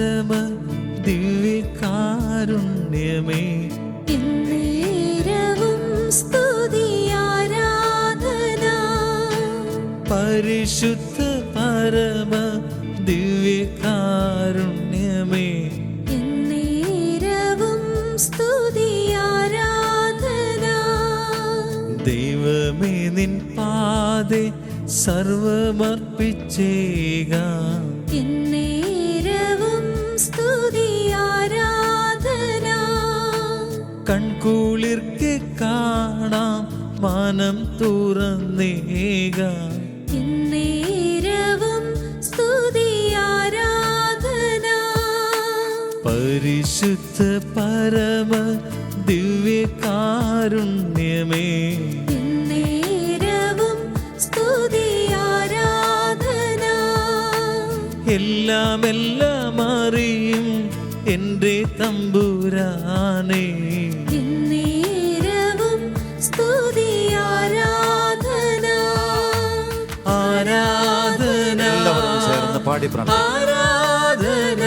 പരമ ദിവ്യകാരുണ്യമേ എന്നേരവും സ്തുതി ആരാധന. പരിശുദ്ധ പരമ ദിവ്യകാരുണ്യമേ എന്നേരവും സ്തുതി ആരാധന. ദൈവമേ നിൻ പാതെ സർവമർപ്പിച്ചേക എന്നേരവും സ്തുതി ആരാധന. കൺകുളിർക്കെ കാണാം മനം തുറന്നേക എന്നേരവും സ്തുതി ആരാധന. പരിശുദ്ധ പരമ ദിവ്യകാരുണ്യമേ എന്നേരവും സ്തുതി ആരാധന. എല്ലാം എല്ലാം അറിയും എൻ്റെ തമ്പുരാനേ എന്നേരവും സ്തുതി ആരാധന. ആരാധന എല്ലാവരും ചേർന്ന് പാടി പ്രാർത്ഥിക്കാം. ആരാധന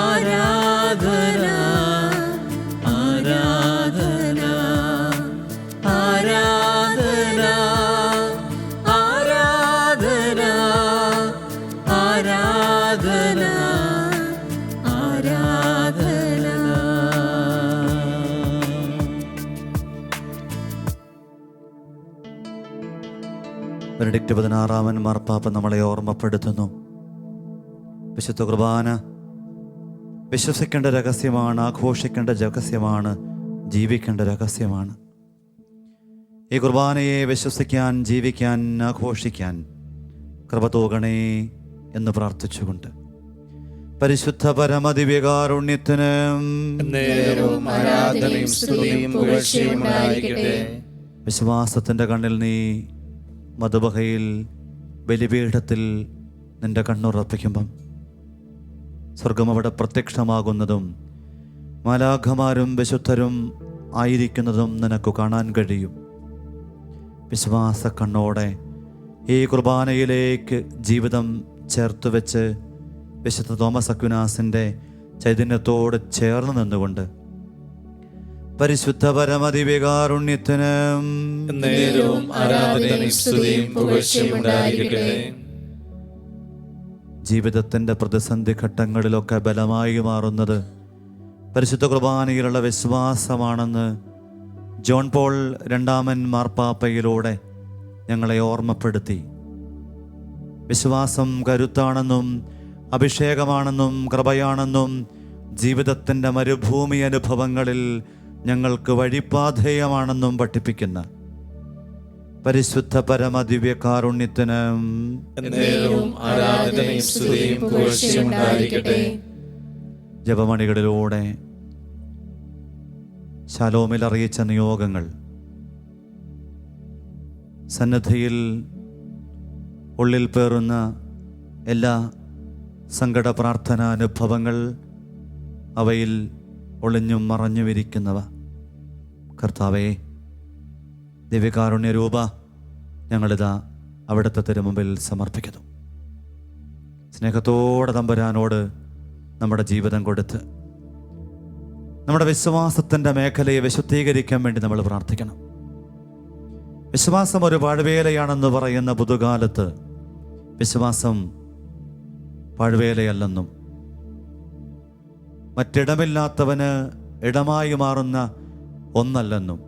ആരാധന ആരാധന ആരാധന ആരാധന ആരാധന ബെനഡിക്ട് 16 മാർപ്പാപ്പ നമ്മളെ ഓർമ്മപ്പെടുത്തുന്നു. വിശുദ്ധ കുർബാന വിശ്വസിക്കേണ്ട രഹസ്യമാണ്, ആഘോഷിക്കേണ്ട രഹസ്യമാണ്, ജീവിക്കേണ്ട രഹസ്യമാണ്. ഈ കുർബാനയെ വിശ്വസിക്കാൻ, ജീവിക്കാൻ, ആഘോഷിക്കാൻ കൃപ തൂകണേ എന്ന് പ്രാർത്ഥിച്ചുകൊണ്ട് പരിശുദ്ധ പരമദിവ്യകാരുണ്യത്തിന് നേരവും ആരാധനയും സ്തുതിയും പുകഴ്ചയും ഉണ്ടായിരിക്കട്ടെ. വിശ്വാസത്തിൻ്റെ കണ്ണിൽ നീ മധുബഹയിൽ ബലിപീഠത്തിൽ നിന്റെ കണ്ണുറപ്പിക്കുമ്പം സ്വർഗം അവിടെ പ്രത്യക്ഷമാകുന്നതും മാലാഖമാരും വിശുദ്ധരും ആയിരിക്കുന്നതും നിനക്ക് കാണാൻ കഴിയും. വിശ്വാസ കണ്ണോടെ ഈ കുർബാനയിലേക്ക് ജീവിതം ചേർത്ത് വെച്ച് വിശുദ്ധ തോമസ് അക്വിനാസിൻ്റെ ചൈതന്യത്തോട് ചേർന്ന് നിന്നുകൊണ്ട് പരിശുദ്ധ പരമദിവ്യകാരുണ്യത്തിന് നേരവും ആരാധനയും സ്തുതിയും പുകഴ്ചയും ഉണ്ടായിരിക്കട്ടെ. ജീവിതത്തിൻ്റെ പ്രതിസന്ധി ഘട്ടങ്ങളിലൊക്കെ ബലമായി മാറുന്നത് പരിശുദ്ധ കുർബാനയിലുള്ള വിശ്വാസമാണെന്ന് ജോൺ പോൾ രണ്ടാമൻ മാർപ്പാപ്പയിലൂടെ ഞങ്ങളെ ഓർമ്മപ്പെടുത്തി. വിശ്വാസം കരുത്താണെന്നും അഭിഷേകമാണെന്നും കൃപയാണെന്നും ജീവിതത്തിൻ്റെ മരുഭൂമി അനുഭവങ്ങളിൽ ഞങ്ങൾക്ക് വഴിപാധേയമാണെന്നും പഠിപ്പിക്കുന്ന പരിശുദ്ധ പരമദിവ്യകാരുണ്യത്തിന് നേരവും ആരാധനയും സ്തുതിയും പുകഴ്ചയും ഉണ്ടായിരിക്കട്ടെ. ജപമണികളിലൂടെ ശലോമിൽ അറിയിച്ച നിയോഗങ്ങൾ, സന്നദ്ധിയിൽ ഉള്ളിൽ പേറുന്ന എല്ലാ സങ്കട പ്രാർത്ഥനാനുഭവങ്ങൾ, അവയിൽ ഒളിഞ്ഞും മറഞ്ഞുമിരിക്കുന്നവ, കർത്താവേ ദിവ്യകാരുണ്യ രൂപ ഞങ്ങളിതാ അവിടുത്തെ തിരുമുമ്പിൽ സമർപ്പിക്കുന്നു. സ്നേഹത്തോടെ തമ്പുരാനോട് നമ്മുടെ ജീവിതം കൊടുത്ത് നമ്മുടെ വിശ്വാസത്തിൻ്റെ മേഖലയെ വിശുദ്ധീകരിക്കാൻ വേണ്ടി നമ്മൾ പ്രാർത്ഥിക്കണം. വിശ്വാസം ഒരു പാഴ്വേലയാണെന്ന് പറയുന്ന പുതുകാലത്ത് വിശ്വാസം പാഴ്വേലയല്ലെന്നും മറ്റിടമില്ലാത്തവന് ഇടമായി മാറുന്ന ഒന്നല്ലെന്നും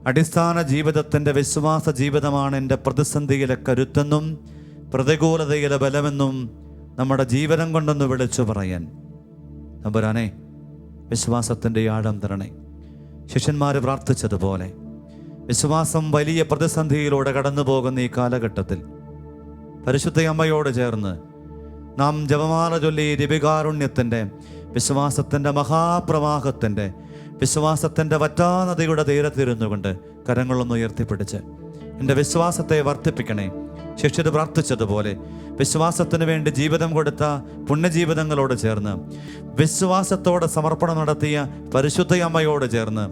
അടിസ്ഥാന ജീവിതത്തിൻ്റെ വിശ്വാസ ജീവിതമാണ് എൻ്റെ പ്രതിസന്ധിയിലെ കരുത്തെന്നും പ്രതികൂലതയിലെ ബലമെന്നും നമ്മുടെ ജീവിതം കൊണ്ടൊന്ന് വിളിച്ചു പറയാൻ തമ്പുരാനെ വിശ്വാസത്തിൻ്റെ ആഴം തരണേ. ശിഷ്യന്മാർ പ്രാർത്ഥിച്ചതുപോലെ വിശ്വാസം വലിയ പ്രതിസന്ധിയിലൂടെ കടന്നു പോകുന്ന ഈ കാലഘട്ടത്തിൽ പരിശുദ്ധ അമ്മയോട് ചേർന്ന് നാം ജപമാല ചൊല്ലി ദിവ്യകാരുണ്യത്തിൻ്റെ വിശ്വാസത്തിൻ്റെ മഹാപ്രവാഹത്തിൻ്റെ വിശ്വാസത്തിൻ്റെ വറ്റാനദിയുടെ തീരത്തിരുന്നു കൊണ്ട് കരങ്ങളൊന്ന് ഉയർത്തിപ്പിടിച്ച് എൻ്റെ വിശ്വാസത്തെ വർദ്ധിപ്പിക്കണേ. ശിഷ്യർ പ്രാർത്ഥിച്ചതുപോലെ വിശ്വാസത്തിന് വേണ്ടി ജീവിതം കൊടുത്ത പുണ്യജീവിതങ്ങളോട് ചേർന്ന്, വിശ്വാസത്തോടെ സമർപ്പണം നടത്തിയ പരിശുദ്ധ അമ്മയോട് ചേർന്ന്,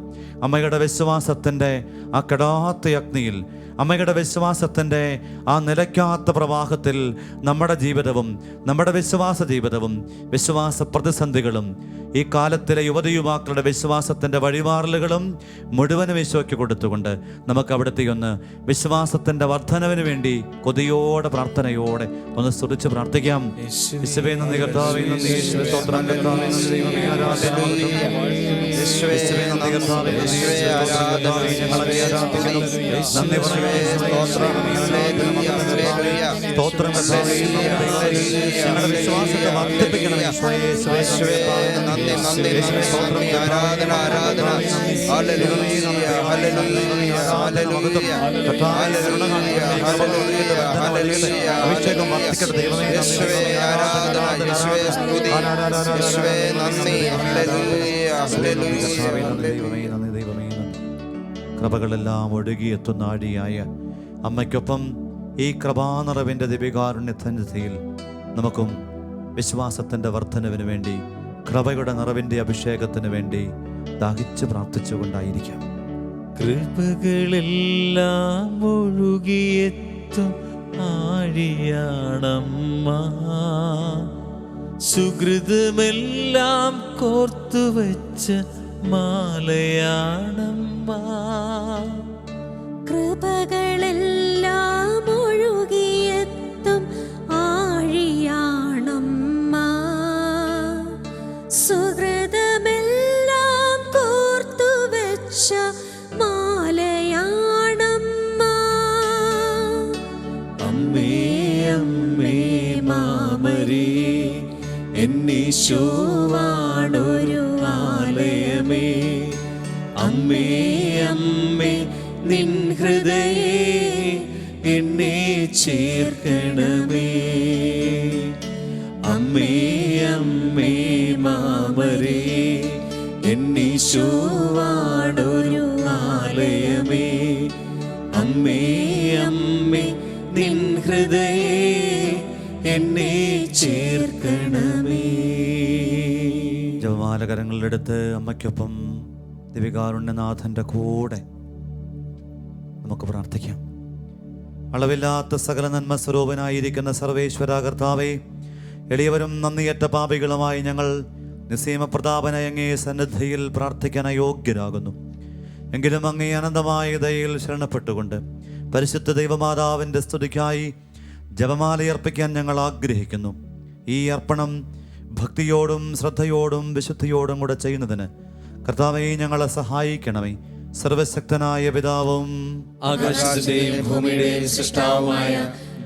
അമ്മയുടെ വിശ്വാസത്തിൻ്റെ ആ കെടാത്ത അഗ്നിയിൽ, അമ്മയുടെ വിശ്വാസത്തിൻ്റെ ആ നിലയ്ക്കാത്ത പ്രവാഹത്തിൽ നമ്മുടെ ജീവിതവും, നമ്മുടെ വിശ്വാസ ജീവിതവും, വിശ്വാസ പ്രതിസന്ധികളും, ഈ കാലത്തിലെ യുവതിയുവാക്കളുടെ വിശ്വാസത്തിൻ്റെ വഴിമാറലുകളും മുഴുവനും ഈശോയ്ക്ക് കൊടുത്തുകൊണ്ട് നമുക്ക് അവിടുത്തെ ഒന്ന് വിശ്വാസത്തിൻ്റെ വർധനവിന് വേണ്ടി കൊതിയോടെ പ്രാർത്ഥനയോടെ ഒന്ന് സ്തുതിച്ച് പ്രാർത്ഥിക്കാം. യേശുവേ നന്ദി, കർത്താവേ നന്ദി, യേശുവേ സ്തോത്രം, കർത്താവേ നന്ദി, ദൈവമേ ആരാധന, യേശുവേ നന്ദി, കർത്താവേ നന്ദി, യേശുവേ ആരാധന, ഞങ്ങളെ ആരാധിക്കുന്നു, നന്ദി പറയുന്നു, സ്തോത്രം, സ്തോത്രം, കർത്താവേ ഞങ്ങളുടെ വിശ്വാസത്തെ വർദ്ധിപ്പിക്കണമേ. യേശുവേ നന്ദി, നന്ദി, ആരാധന, ആരാധന, ഹല്ലേലൂയ, ഹല്ലേലൂയ, ഹല്ലേലൂയ, ഹല്ലേലൂയ, അഭിഷേകം വർദ്ധിക്കട്ടെ ദൈവമേ. യേശുവേ ആരാധന, യേശുവേ സ്തുതി, യേശുവേ നന്ദി, ഹല്ലേലൂയ, ഹല്ലേലൂയ, ദൈവമേ നന്ദി, ദൈവമേ നന്ദി. കൃപകളെല്ലാം ഒഴുകിയെത്തുന്ന ആഴിയായ അമ്മയ്ക്കൊപ്പം ഈ കൃപാനിറവിൻ്റെ ദിവികാരുണ്യസന്നിധിയിൽ നമുക്കും വിശ്വാസത്തിൻ്റെ വർധനവിന് വേണ്ടി, കൃപയുടെ നിറവിൻ്റെ അഭിഷേകത്തിന് വേണ്ടി ദാഹിച്ച് പ്രാർത്ഥിച്ചുകൊണ്ടായിരിക്കാം. കൃപകളെല്ലാം ഒഴുകിയെത്തും ആഴിയാണമ്മ, സുഹൃതമെല്ലാം കോർത്തുവച്ച മാലയാണമ്മ. കൃപകളെല്ലാം ഒഴുകിയെത്തും ആഴിയാണമ്മ, സുഹൃതമെല്ലാം കോർത്തുവച്ച മാലയാണമ്മ. അമ്മേ അമ്മേ മാമരേ, എന്നീശോവാണൊരു ആലയമേ. അമ്മേ അമ്മേ നിൻ ഹൃദയേ എന്നെ ചേർക്കണമേ. അമ്മേ അമ്മേ മാമരേ, എന്നീശോവാണൊരു ആലയമേ. അമ്മേ അമ്മേ നിൻ ഹൃദയേ എന്നെ ചേർക്കണമേ. ജപമാലകരങ്ങളിലെടുത്ത് അമ്മയ്ക്കൊപ്പം ദിവികാരുണ്യനാഥൻ്റെ കൂടെ നമുക്ക് പ്രാർത്ഥിക്കാം. അളവില്ലാത്ത സകല നന്മ സ്വരൂപനായിരിക്കുന്ന സർവേശ്വര കർത്താവേ, എളിയവരും നന്ദിയറ്റ പാപികളുമായി ഞങ്ങൾ നിസ്സീമപ്രതാപന അങ്ങേ സന്നിധിയിൽ പ്രാർത്ഥിക്കാൻ അയോഗ്യരാകുന്നു. എങ്കിലും അങ്ങേ അനന്തമായ ദയയിൽ ശരണപ്പെട്ടുകൊണ്ട് പരിശുദ്ധ ദൈവമാതാവിൻ്റെ സ്തുതിക്കായി ജപമാലയർപ്പിക്കാൻ ഞങ്ങൾ ആഗ്രഹിക്കുന്നു. ഈ അർപ്പണം ഭക്തിയോടും ശ്രദ്ധയോടും വിശുദ്ധിയോടും കൂടെ ചെയ്യുന്നതിന് കർത്താവേ ഞങ്ങളെ സഹായിക്കണമേ. സർവശക്തനായ പിതാവും ആകാശത്തിന്റെയും ഭൂമിയുടെയും സൃഷ്ടാവുമായ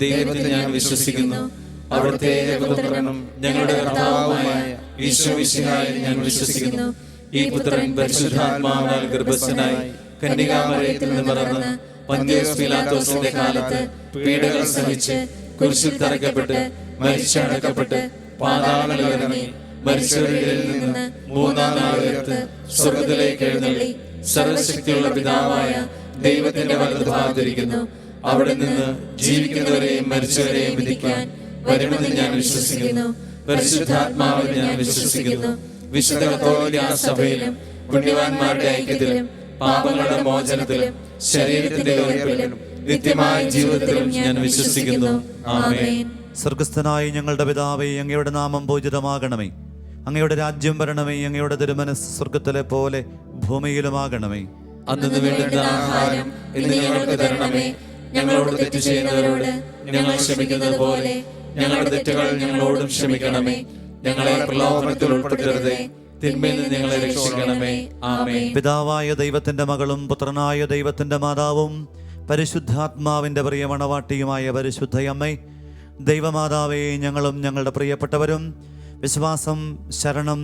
ദൈവത്തിൽ ഞാൻ വിശ്വസിക്കുന്നു. അവിടുത്തെ ഏകപുത്രനും ഞങ്ങളുടെ കർത്താവുമായ ഈശോമിശിഹായിൽ ഞാൻ വിശ്വസിക്കുന്നു. ഈ പുത്രൻ പരിശുദ്ധാത്മാവിനാൽ ഗർഭസ്ഥനായി കന്യകാമറിയത്തിൽ നിന്ന് പിറന്ന് പന്തിയോസ് പീലാത്തോസിന്റെ കാലത്ത് പീഡകൾ സഹിച്ച് കുരിശിൽ തറയ്ക്കപ്പെട്ട് മരിച്ചടക്കപ്പെട്ട് പാതാളങ്ങളിൽ ഇറങ്ങി മരിച്ചവരിൽ നിന്ന് മൂന്നാം നാൾ ഉയർത്ത് സ്വർഗ്ഗത്തിലേക്ക് എഴുന്നള്ളി സർവശക്തിയുള്ള പിതാവായ ദൈവത്തിന്റെ വലതുഭാഗത്തിരിക്കുന്നു. അവിടെ നിന്ന് ജീവിക്കുന്നവരെയും മരിച്ചവരെയും വിധിക്കാൻ വരുമെന്ന് ഞാൻ വിശ്വസിക്കുന്നു. പരിശുദ്ധാത്മാവിൽ ഞാൻ വിശ്വസിക്കുന്നു. വിശുദ്ധ കത്തോലിക്കാ സഭയിലും പുണ്യവാന്മാരുടെ ഐക്യത്തിലും പാപങ്ങളുടെ മോചനത്തിലും ശരീരത്തിന്റെ ഉയർപ്പിലും നിത്യമായ ജീവിതത്തിലും ഞാൻ വിശ്വസിക്കുന്നു. ആമേൻ. സ്വർഗസ്ഥനായ ഞങ്ങളുടെ പിതാവേ, അങ്ങയുടെ നാമം പൂജിതമാകണമേ. അങ്ങയുടെ രാജ്യം വരണമേ. അങ്ങയുടെ തിരുമനസ് സ്വർഗത്തിലെ പോലെ ഭൂമിയിലുമാകണമേ. അന്നു വേണ്ടുന്ന ആഹാരം ഇന്ന് ഞങ്ങൾക്ക് തരണമേ. ഞങ്ങളോട് തെറ്റ് ചെയ്യുന്നവരോട് ഞങ്ങൾ ക്ഷമിക്കുന്നത് പോലെ ഞങ്ങളുടെ തെറ്റുകൾ ഞങ്ങളോടും ക്ഷമിക്കണമേ. ഞങ്ങളെ പ്രലോഭനത്തിൽ ഉൾപ്പെടുത്തരുതേ, തിന്മയിൽ നിന്ന് ഞങ്ങളെ രക്ഷിക്കണമേ. ആമേൻ. പിതാവായ ദൈവത്തിന്റെ മകളും പുത്രനായ ദൈവത്തിന്റെ മാതാവും പരിശുദ്ധാത്മാവിന്റെ പ്രിയമണവാട്ടിയുമായ പരിശുദ്ധയമ്മേ, ദൈവമാതാവേ, ഞങ്ങളും ഞങ്ങളുടെ പ്രിയപ്പെട്ടവരും വിശ്വാസം, ശരണം,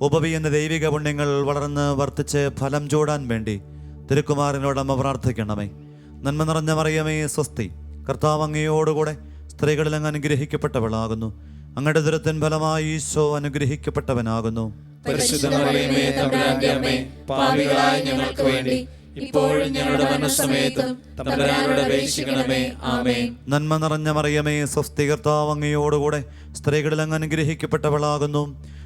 ഉപവി എന്ന ദൈവിക പുണ്യങ്ങൾ വളർന്ന് വർദ്ധിച്ച് ഫലം ചൂടാൻ വേണ്ടി തിരുക്കുമാരനോടമ്മ പ്രാർത്ഥിക്കണമേ. നന്മ നിറഞ്ഞ മറിയമേ സ്വസ്തി, കർത്താവ് അങ്ങയോടുകൂടെ സ്ത്രീകളിൽ അങ്ങ് അനുഗ്രഹിക്കപ്പെട്ടവളാകുന്നു. അങ്ങയുടെ ദുരത്തിൻ ഫലമായി ഈശോ അനുഗ്രഹിക്കപ്പെട്ടവനാകുന്നു. പരിശുദ്ധ മറിയമേ തമ്പുരാന്റെ അമ്മേ, പാപികളായ ഞങ്ങൾക്ക് വേണ്ടി ഇപ്പോഴും ഞങ്ങളുടെ മരണസമയത്തും തമ്പുരാനോട് അപേക്ഷിക്കണമേ. ആമേൻ. നന്മ നിറഞ്ഞ മറിയമേ, സ്വസ്തി, കർത്താവ് അങ്ങയോടുകൂടെ സ്ത്രീകളിൽ അങ്ങ് അനുഗ്രഹിക്കപ്പെട്ടവളാകുന്നു.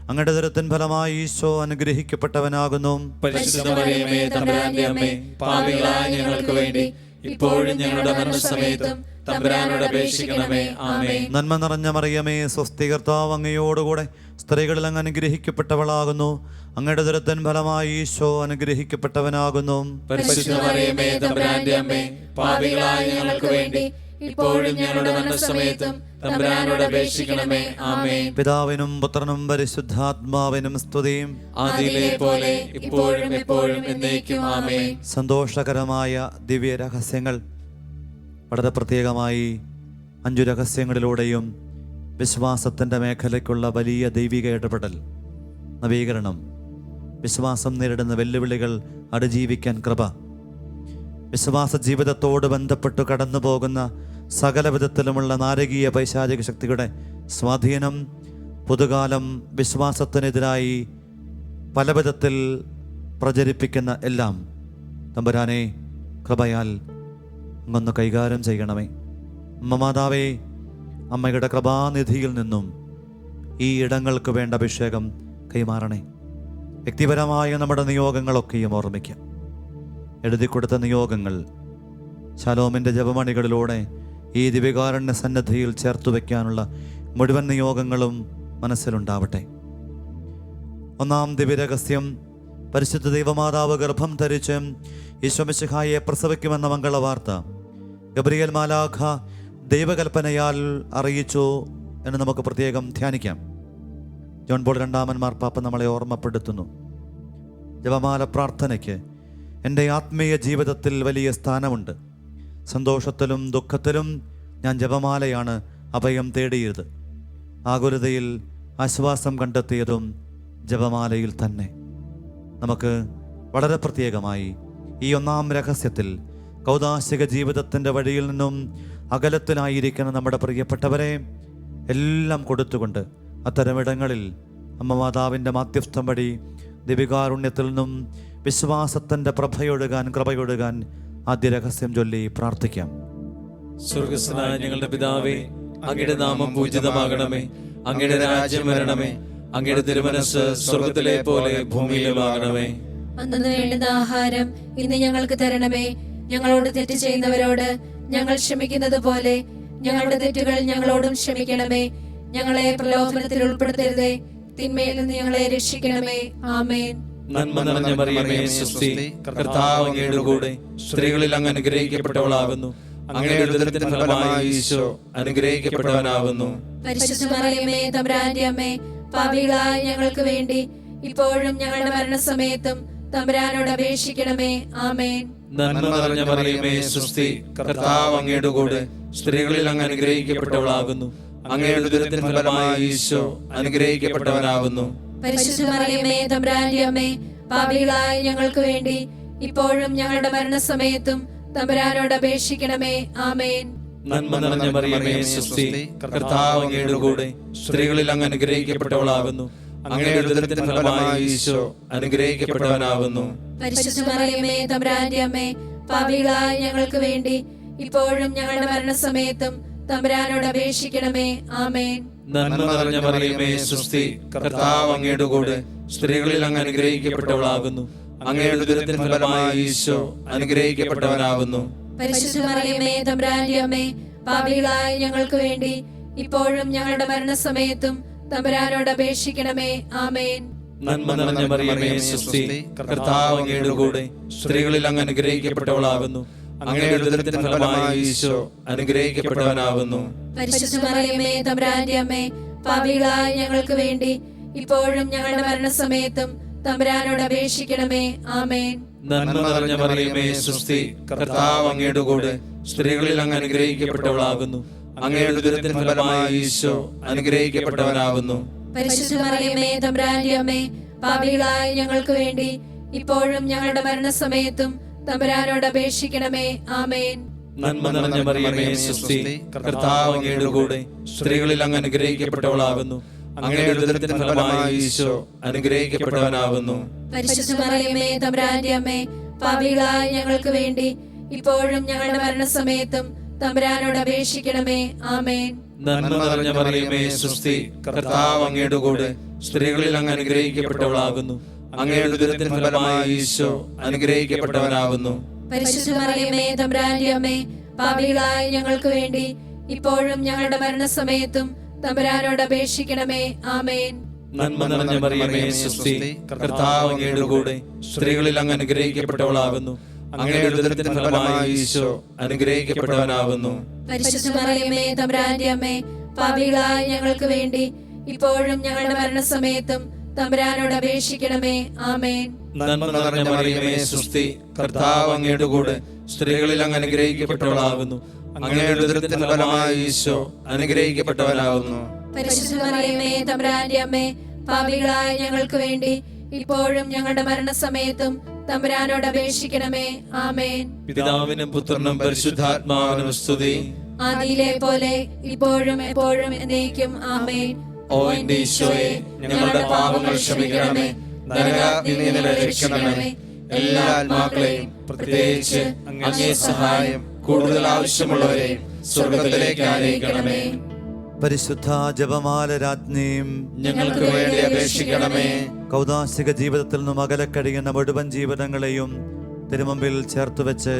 അങ്ങയുടെ ദുരത്തിൻ ഫലമായി ഈശോ അനുഗ്രഹിക്കപ്പെട്ടവനാകുന്നു. പരിശുദ്ധ മറിയമേ, തമ്പുരാന്റെ അമ്മേ, പാപികളായ ഞങ്ങൾക്ക് വേണ്ടി ഇപ്പോഴും ഞങ്ങളുടെ മരണസമയത്തും തമ്പുരാനോട് അപേക്ഷിക്കണമേ. ആമേൻ. നന്മ നിറഞ്ഞ മറിയമേ, സ്വസ്തി, കർത്താവ് അങ്ങയോടുകൂടെ സ്ത്രീകളിൽ അങ്ങ് അനുഗ്രഹിക്കപ്പെട്ടവളാകുന്നു. അങ്ങയുടെ ദുരത്തിൻ ഫലമായി ഈശോ അനുഗ്രഹിക്കപ്പെട്ടവനാകുന്നു. പരിശുദ്ധ മറിയമേ, തമ്പുരാന്റെ അമ്മേ, പാപികളായ ഞങ്ങൾക്ക് വേണ്ടി ഇപ്പോഴും ഞങ്ങളുടെ മരണസമയത്തും തമ്പുരാനോട് അപേക്ഷിക്കണമേ. ആമേൻ. പിതാവിനും പുത്രനും പരിശുദ്ധാത്മാവിനും സ്തുതിയും. ആദിയിലെ പോലെ ഇപ്പോഴും എപ്പോഴും എന്നേക്കും. ആമേൻ. സന്തോഷകരമായ ദിവ്യ രഹസ്യങ്ങൾ. വളരെ പ്രത്യേകമായി 5 രഹസ്യങ്ങളിലൂടെയും വിശ്വാസത്തിൻ്റെ മേഖലയ്ക്കുള്ള വലിയ ദൈവിക ഇടപെടൽ, നവീകരണം, വിശ്വാസം നേരിടുന്ന വെല്ലുവിളികൾ അതിജീവിക്കാൻ കൃപ, വിശ്വാസ ജീവിതത്തോട് ബന്ധപ്പെട്ട് കടന്നു പോകുന്ന സകല വിധത്തിലുമുള്ള നാരകീയ പൈശാചിക ശക്തിയുടെ സ്വാധീനം, പുതുകാലം വിശ്വാസത്തിനെതിരായി പല വിധത്തിൽ പ്രചരിപ്പിക്കുന്ന എല്ലാം തമ്പുരാനെ കൃപയാൽ അങ്ങൊന്ന് കൈകാര്യം ചെയ്യണമേ. അമ്മ മാതാവേ, അമ്മയുടെ കൃപാനിധിയിൽ നിന്നും ഈ ഇടങ്ങൾക്ക് വേണ്ട അഭിഷേകം കൈമാറണേ. വ്യക്തിപരമായ നമ്മുടെ നിയോഗങ്ങളൊക്കെയും ഓർമ്മിക്കാം. എഴുതിക്കൊടുത്ത നിയോഗങ്ങൾ ശലോമിൻ്റെ ജപമണികളിലൂടെ ഈ ദിവ്യകാരുണ്യ സന്നദ്ധിയിൽ ചേർത്തു വയ്ക്കാനുള്ള മുഴുവൻ നിയോഗങ്ങളും മനസ്സിലുണ്ടാവട്ടെ. ഒന്നാം ദിവ്യരഹസ്യം, പരിശുദ്ധ ദൈവമാതാവ് ഗർഭം ധരിച്ച് ഈശോമിശിഹായെ പ്രസവിക്കുമെന്ന മംഗളവാർത്ത ഗബ്രിയേൽ മാലാഖ ദൈവകൽപ്പനയാൽ അറിയിച്ചു എന്ന് നമുക്ക് പ്രത്യേകം ധ്യാനിക്കാം. ജോൺ പോൾ രണ്ടാമൻ മാർപ്പാപ്പ നമ്മളെ ഓർമ്മപ്പെടുത്തുന്നു, ജപമാല പ്രാർത്ഥനയ്ക്ക് എൻ്റെ ആത്മീയ ജീവിതത്തിൽ വലിയ സ്ഥാനമുണ്ട്. സന്തോഷത്തിലും ദുഃഖത്തിലും ഞാൻ ജപമാലയാണ് അഭയം തേടിയത്. ആകുലതയിൽ ആശ്വാസം കണ്ടെത്തിയതും ജപമാലയിൽ തന്നെ. നമുക്ക് വളരെ പ്രത്യേകമായി ഈ ഒന്നാം രഹസ്യത്തിൽ കൗദാശിക ജീവിതത്തിൻ്റെ വഴിയിൽ നിന്നും അകലത്തിലായിരിക്കുന്ന നമ്മുടെ പ്രിയപ്പെട്ടവരെ എല്ലാം കൊടുത്തുകൊണ്ട് അത്തരമിടങ്ങളിൽ അമ്മ മാതാവിൻ്റെ മാധ്യസ്ഥം വഴി ദിവ്യകാരുണ്യത്തിൽ നിന്നും വിശ്വാസത്തിൻ്റെ പ്രഭയൊഴുകാൻ, കൃപയൊഴുകാൻ ആദ്യ രഹസ്യം ചൊല്ലി പ്രാർത്ഥിക്കാം. സ്വർഗ്ഗസ്ഥനായ ഞങ്ങളുടെ പിതാവേ, അങ്ങയുടെ നാമം പൂജിതമാകണമേ. അങ്ങയുടെ രാജ്യം വരണമേ. അങ്ങയുടെ തിരുമനസ്സ് സ്വർഗ്ഗത്തിലെ പോലെ ഭൂമിയിലുമാകണമേ. അന്നു വേണ്ടുന്ന ആഹാരം ഇന്ന് ഞങ്ങൾക്ക് തരണമേ. ഞങ്ങളോട് തെറ്റ് ചെയ്യുന്നവരോട് ഞങ്ങൾ ക്ഷമിക്കുന്നത് പോലെ ഞങ്ങളുടെ തെറ്റുകൾ ഞങ്ങളോടും ക്ഷമിക്കണമേ. ഞങ്ങളെ പ്രലോഭനത്തിൽ ഉൾപ്പെടുത്തരുതേ, തിന്മയിൽ നിന്ന് ഞങ്ങളെ രക്ഷിക്കണമേ. ആമേൻ. നന്മ നിറഞ്ഞ മറിയമേ, സ്വസ്തി, കർത്താവ് അങ്ങയുടെ കൂടെ സ്ത്രീകളിൽ അങ്ങ് അനുഗ്രഹിക്കപ്പെട്ടവളാകുന്നു. അങ്ങയുടെ ഉദരത്തിൻ ഫലമായി ഈശോ അനുഗ്രഹിക്കപ്പെട്ടവനാകുന്നു. പരിശുദ്ധ മറിയമേ, തമ്പുരാന്റെ അമ്മേ, പാപികളായ ഞങ്ങൾക്ക് വേണ്ടി ഇപ്പോഴും ഞങ്ങളുടെ മരണസമയത്തും തമ്പുരാനോട് അപേക്ഷിക്കണമേ. ആമേൻ. നന്മ നിറഞ്ഞ മറിയമേ, സ്വസ്തി, കർത്താവ് അങ്ങയുടെ കൂടെ സ്ത്രീകളിൽ അങ്ങ് അനുഗ്രഹിക്കപ്പെട്ടവളാകുന്നു. അങ്ങയുടെ ഉദരത്തിൻ ഫലമായി ഈശോ അനുഗ്രഹിക്കപ്പെട്ടവനാകുന്നു. പരിശുദ്ധ മറിയമേ, തമ്പുരാന്റെ അമ്മേ, പാപികളായ ഞങ്ങൾക്ക് വേണ്ടി ഇപ്പോഴും ഞങ്ങളുടെ മരണസമയത്തും തമ്പുരാനോട് അപേക്ഷിക്കണമേ. ആമേൻ. നന്മ നിറഞ്ഞ മറിയമേ, സ്വസ്തി, കർത്താവ് അങ്ങയുടെ കൂടെ സ്ത്രീകളിൽ അങ്ങ് അനുഗ്രഹിക്കപ്പെട്ടവളാകുന്നു. അങ്ങയുടെ ഉദരത്തിൻ ഫലമായി ഈശോ അനുഗ്രഹിക്കപ്പെട്ടവനാകുന്നു. പരിശുദ്ധ മറിയമേ, തമ്പുരാന്റെ അമ്മേ, പാപികളായ ഞങ്ങൾക്ക് വേണ്ടി ഇപ്പോഴും ഞങ്ങളുടെ മരണസമയത്തും തമ്പുരാനോട് അപേക്ഷിക്കണമേ. ആമേൻ. നന്മ നിറഞ്ഞ മറിയമേ, സ്വസ്തി, കർത്താവ് അങ്ങയുടെ കൂടെ സ്ത്രീകളിൽ അങ്ങ് അനുഗ്രഹിക്കപ്പെട്ടവളാകുന്നു. അങ്ങയുടെ ഉദരത്തിൻ ഫലമായി ഈശോ അനുഗ്രഹിക്കപ്പെട്ടവനാകുന്നു. പരിശുദ്ധ മറിയമേ, തമ്പുരാന്റെ അമ്മേ, പാപികളായ ഞങ്ങൾക്ക് വേണ്ടി ഇപ്പോഴും ഞങ്ങളുടെ മരണസമയത്തും തമ്പുരാനോട് അപേക്ഷിക്കണമേ. ആമേൻ. നന്മ നിറഞ്ഞ മറിയമേ, സ്വസ്തി, കർത്താവ് അങ്ങയുടെ കൂടെ സ്ത്രീകളിൽ അങ്ങ് അനുഗ്രഹിക്കപ്പെട്ടവളാകുന്നു. അങ്ങയുടെ ഉദരത്തിൻ ഫലമായി ഈശോ അനുഗ്രഹിക്കപ്പെട്ടവനാകുന്നു. പരിശുദ്ധ മറിയമേ, തമ്പുരാന്റെ അമ്മേ, പാപികളായ ഞങ്ങൾക്ക് വേണ്ടി ഇപ്പോഴും ഞങ്ങളുടെ മരണസമയത്തും തമ്പുരാനോട് അപേക്ഷിക്കണമേ. ആമേൻ. നന്മ നിറഞ്ഞ മറിയമേ, സ്വസ്തി, കർത്താവ് അങ്ങയുടെ കൂടെ സ്ത്രീകളിൽ അങ്ങ് അനുഗ്രഹിക്കപ്പെട്ടവളാകുന്നു. അങ്ങയുടെ ഉദരത്തിൻ ഫലമായി ഈശോ അനുഗ്രഹിക്കപ്പെട്ടവനാകുന്നു. പരിശുദ്ധ മറിയമേ, തമ്പുരാന്റെ അമ്മേ, പാപികളായ ഞങ്ങൾക്ക് വേണ്ടി ഇപ്പോഴും ഞങ്ങളുടെ മരണസമയത്തും തമ്പുരാനോട് അപേക്ഷിക്കണമേ. ആമേൻ. നന്മ നിറഞ്ഞ മറിയമേ, സ്വസ്തി, കർത്താവ് അങ്ങയുടെ കൂടെ സ്ത്രീകളിൽ അങ്ങ് അനുഗ്രഹിക്കപ്പെട്ടവളാകുന്നു. അങ്ങയുടെ ഉദരത്തിൻ ഫലമായി ഈശോ അനുഗ്രഹിക്കപ്പെട്ടവനാകുന്നു. പരിശുദ്ധ മറിയമേ, തമ്പുരാന്റെ അമ്മേ, പാപികളായ ഞങ്ങൾക്ക് വേണ്ടി ഇപ്പോഴും ഞങ്ങളുടെ മരണസമയത്തും തമ്പുരാനോട് അപേക്ഷിക്കണമേ. ആമേൻ. നന്മ നിറഞ്ഞ മറിയമേ, സ്വസ്തി, കർത്താവ് അങ്ങയുടെ കൂടെ, സ്ത്രീകളിൽ അങ്ങ് അനുഗ്രഹിക്കപ്പെട്ടവളാകുന്നു. അങ്ങയുടെ ഉദരത്തിൻ ഫലമായ ഈശോ അനുഗ്രഹിക്കപ്പെട്ടവനാകുന്നു. പരിശുദ്ധ മറിയമേ, തമ്പുരാന്റെ അമ്മേ, പാപികളായ ഞങ്ങൾക്ക് വേണ്ടി ഇപ്പോഴും ഞങ്ങളുടെ മരണസമയത്തും തമ്പുരാനോട് അപേക്ഷിക്കണമേ. ആമേൻ. നന്മ നിറഞ്ഞ മറിയമേ, സ്വസ്തി, കർത്താവ് അങ്ങയുടെ കൂടെ, സ്ത്രീകളിൽ അങ്ങ് അനുഗ്രഹിക്കപ്പെട്ടവളാകുന്നു. അങ്ങയുടെ ഉദരത്തിൻ ഫലമായ ഈശോ അനുഗ്രഹിക്കപ്പെട്ടവനാകുന്നു. പരിശുദ്ധ മറിയമേ, തമ്പുരാന്റെ അമ്മേ, പാപികളായ ഞങ്ങൾക്ക് വേണ്ടി ഇപ്പോഴും ഞങ്ങളുടെ മരണസമയത്തും തമ്പുരാനോട് അപേക്ഷിക്കണമേ. ആമേൻ. നന്മ നിറഞ്ഞ മറിയമേ, സ്വസ്തി, കർത്താവ് അങ്ങയുടെ കൂടെ, സ്ത്രീകളിൽ അങ്ങ് അനുഗ്രഹിക്കപ്പെട്ടവളാകുന്നു. അങ്ങയുടെ ഉദരത്തിൻ ഫലമായ ഈശോ അനുഗ്രഹിക്കപ്പെട്ടവനാകുന്നു. പരിശുദ്ധ മറിയമേ, തമ്പുരാന്റെ അമ്മേ, പാപികളായ ഞങ്ങൾക്ക് വേണ്ടി ഇപ്പോഴും ഞങ്ങളുടെ മരണസമയത്തും തമ്പുരാനോട് അപേക്ഷിക്കണമേ. ആമേൻ. പിതാവിനും പുത്രനും പരിശുദ്ധാത്മാവിനും സ്തുതി. ആദിയിലെ പോലെ ഇപ്പോഴും എപ്പോഴും എന്നേക്കും. ആമേൻ. ഓ എന്റെ ഈശോയെ, ഞങ്ങളുടെ പാപങ്ങൾ ക്ഷമിക്കണമേ, നരകാഗ്നിയിൽ നിന്ന് രക്ഷിക്കണമേ. എല്ലാ ആത്മാക്കളെയും, പ്രത്യേകിച്ച് അങ്ങേ സഹായം കൂടുതൽ ആവശ്യമുള്ളവരെയും സ്വർഗ്ഗത്തിലേക്ക് ആനയിക്കണമേ. പരിശുദ്ധ ജപമാല രാജ്ഞിയും ഞങ്ങൾക്ക് വേണ്ടി അപേക്ഷിക്കണമേ. കൗദാശിക ജീവിതത്തിൽ നിന്നും അകലെ കഴിയുന്ന മുഴുവൻ ജീവിതങ്ങളെയും തിരുമുമ്പിൽ ചേർത്ത് വെച്ച്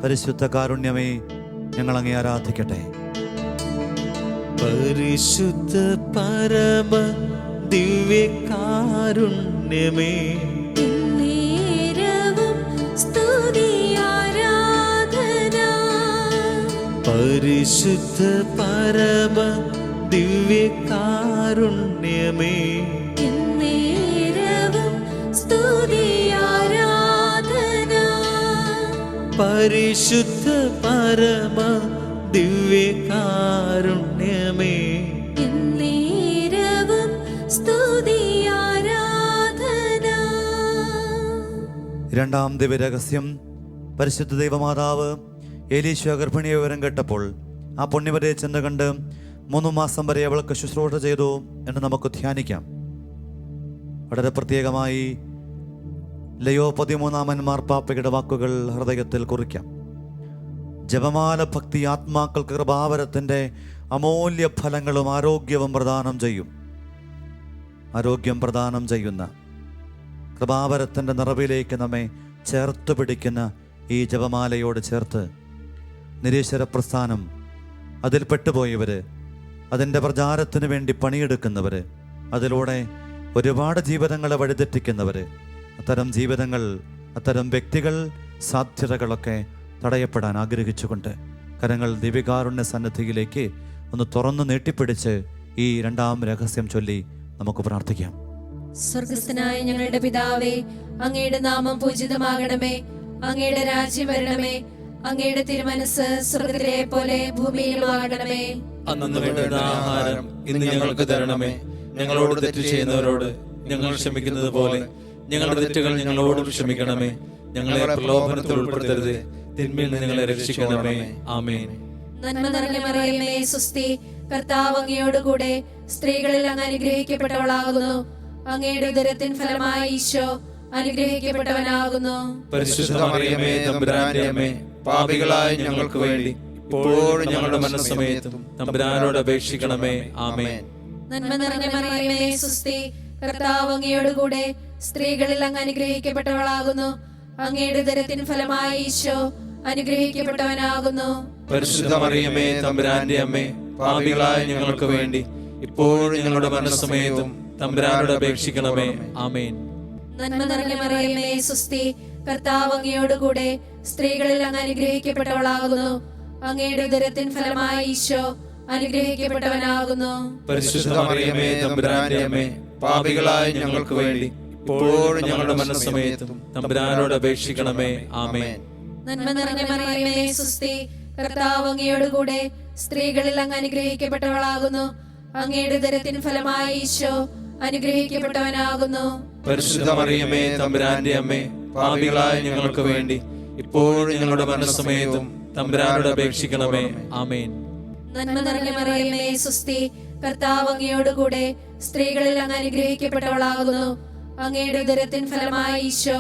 പരിശുദ്ധ കാരുണ്യമേ, ഞങ്ങൾ അങ്ങേ ആരാധിക്കട്ടെ. പരിശുദ്ധ പരമ ദിവ്യകാരുണ്യമേ, നേരവും സ്തുതി ആരാധന. പരിശുദ്ധ പരമ ദിവ്യകാരുണ്യമേ, നേരവും സ്തുതി ആരാധന. പരിശുദ്ധ പരമ ദിവ്യകാരുണ്യമേ, നേരവും സ്തുതി ആരാധന. രണ്ടാം ദിവ്യരഹസ്യം. പരിശുദ്ധ ദൈവമാതാവ് എലീശ ഗർഭിണിയെ വിവരം കേട്ടപ്പോൾ ആ പുണ്യവരെ ചെന്ന് കണ്ട് 3 മാസം വരെ അവൾക്ക് ശുശ്രൂഷ ചെയ്തു എന്ന് നമുക്ക് ധ്യാനിക്കാം. വളരെ പ്രത്യേകമായി ലയോ 13 മാർപ്പാപ്പയുടെ വാക്കുകൾ ഹൃദയത്തിൽ കുറിക്കാം. ജപമാല ഭക്തി ആത്മാക്കൾക്ക് കൃപാവരത്തിൻ്റെ അമൂല്യ ഫലങ്ങളും ആരോഗ്യവും പ്രദാനം ചെയ്യും. ആരോഗ്യം പ്രദാനം ചെയ്യുന്ന കൃപാവരത്തിൻ്റെ നിറവിലേക്ക് നമ്മെ ചേർത്ത് പിടിക്കുന്ന ഈ ജപമാലയോട് ചേർത്ത് നിരീശ്വര പ്രസ്ഥാനം, അതിൽ പെട്ടുപോയവർ, അതിൻ്റെ പ്രചാരത്തിന് വേണ്ടി പണിയെടുക്കുന്നവർ, അതിലൂടെ ഒരുപാട് ജീവിതങ്ങളെ വഴിതെറ്റിക്കുന്നവർ, അത്തരം ജീവിതങ്ങൾ, അത്തരം വ്യക്തികൾ, സാധ്യതകളൊക്കെ തടയപ്പെടാൻ ആഗ്രഹിച്ചുകൊണ്ട് കരങ്ങൾ ദിവ്യകാരുണ്യ സന്നിധിയിലേക്ക് ഒന്ന് തുറന്നു നീട്ടിപ്പിടിച്ച് ഈ രണ്ടാം രഹസ്യം ചൊല്ലി നമുക്ക് പ്രാർത്ഥിക്കാം. സ്വർഗസ്ഥനായ ഞങ്ങളുടെ പിതാവേ, അങ്ങയുടെ നാമം പൂജിതമാകണമേ. അങ്ങയുടെ രാജ്യം വരണമേ. അങ്ങയുടെ തിരുമനസ് സ്വർഗ്ഗത്തിലെ പോലെ ഭൂമിയിലുമാകണമേ. അന്നു വേണ്ടുന്ന ആഹാരം ഇന്ന് ഞങ്ങൾക്ക് തരണമേ. ഞങ്ങളോട് തെറ്റ് ചെയ്യുന്നവരോട് ഞങ്ങൾ ക്ഷമിക്കുന്നത് പോലെ ഞങ്ങളുടെ തെറ്റുകൾ ഞങ്ങളോടും ക്ഷമിക്കണമേ. ഞങ്ങളെ പ്രലോഭനത്തിൽ ഉൾപ്പെടുത്തരുത്, തിന്മയിൽ നിന്ന് ഞങ്ങളെ രക്ഷിക്കണമേ. ആമേൻ. നന്മ നിറഞ്ഞ മറിയമേ, സ്വസ്തി, കർത്താവ് അങ്ങയോടുകൂടെ, സ്ത്രീകളിൽ അങ്ങ് അനുഗ്രഹിക്കപ്പെട്ടവളാകുന്നു. അങ്ങയുടെ ഉദരത്തിൻ ഫലമായ ഈശോ അനുഗ്രഹിക്കപ്പെട്ടവനാകുന്നു. പരിശുദ്ധ മറിയമേ, തമ്പുരാന്റെ അമ്മേ, പാപികളായ ഞങ്ങൾക്ക് വേണ്ടി ഇപ്പോഴും ഞങ്ങളുടെ മരണസമയത്തും തമ്പുരാനോട് അപേക്ഷിക്കണമേ. ആമേൻ. നന്മ നിറഞ്ഞ മറിയമേ, സ്വസ്തി, കർത്താവ് അങ്ങയോടുകൂടെ, സ്ത്രീകളിൽ അങ്ങ് അനുഗ്രഹിക്കപ്പെട്ടവളാകുന്നു. അങ്ങയുടെ ഉദരത്തിൻ ഫലമായ ഈശോ അനുഗ്രഹിക്കപ്പെട്ടവനാകുന്നു. പരിശുദ്ധ മറിയമേ, തമ്പുരാന്റെ അമ്മേ, പാപികളായ ഞങ്ങൾക്ക് വേണ്ടി ഇപ്പോഴും ഞങ്ങളുടെ മരണസമയത്തും തമ്പുരാനോട് അപേക്ഷിക്കണമേ. ആമേൻ. നന്മ നിറഞ്ഞ മറിയമേ, സ്വസ്തി, കർത്താവ് അങ്ങയോടുകൂടെ, സ്ത്രീകളിൽ അങ്ങ് അനുഗ്രഹിക്കപ്പെട്ടവളാകുന്നു. അങ്ങയുടെ ഉദരത്തിൻ ഫലമായ ഈശോ അനുഗ്രഹിക്കപ്പെട്ടവനാകുന്നു. പരിശുദ്ധ മറിയമേ, തമ്പുരാന്റെ അമ്മേ, പാപികളായ ഞങ്ങൾക്ക് വേണ്ടി ഇപ്പോഴും ഞങ്ങളുടെ മരണസമയത്തും തമ്പുരാനോട് അപേക്ഷിക്കണമേ. ആമേൻ. നന്മ നിറഞ്ഞ മറിയമേ, സ്വസ്തി, കർത്താവ് അങ്ങയോടുകൂടെ, സ്ത്രീകളിൽ അങ്ങ് അനുഗ്രഹിക്കപ്പെട്ടവളാകുന്നു. അങ്ങയുടെ ഉദരത്തിൻ ഫലമായ ഈശോ അനുഗ്രഹിക്കപ്പെട്ടവനാകുന്നു. പരിശുദ്ധ മറിയമേ, തമ്പുരാന്റെ അമ്മേ, പാപികളായ ഞങ്ങൾക്ക് വേണ്ടി ഇപ്പോഴും ഞങ്ങളുടെ മരണസമയത്തും തമ്പുരാനോട് അപേക്ഷിക്കണമേ. ആമേൻ. നന്മ നിറഞ്ഞ മറിയമേ, സ്വസ്തി, കർത്താവ് അങ്ങയോടുകൂടെ, സ്ത്രീകളിൽ അങ്ങ് അനുഗ്രഹിക്കപ്പെട്ടവളാകുന്നു. അങ്ങയുടെ ഉദരത്തിൻ ഫലമായ ഈശോ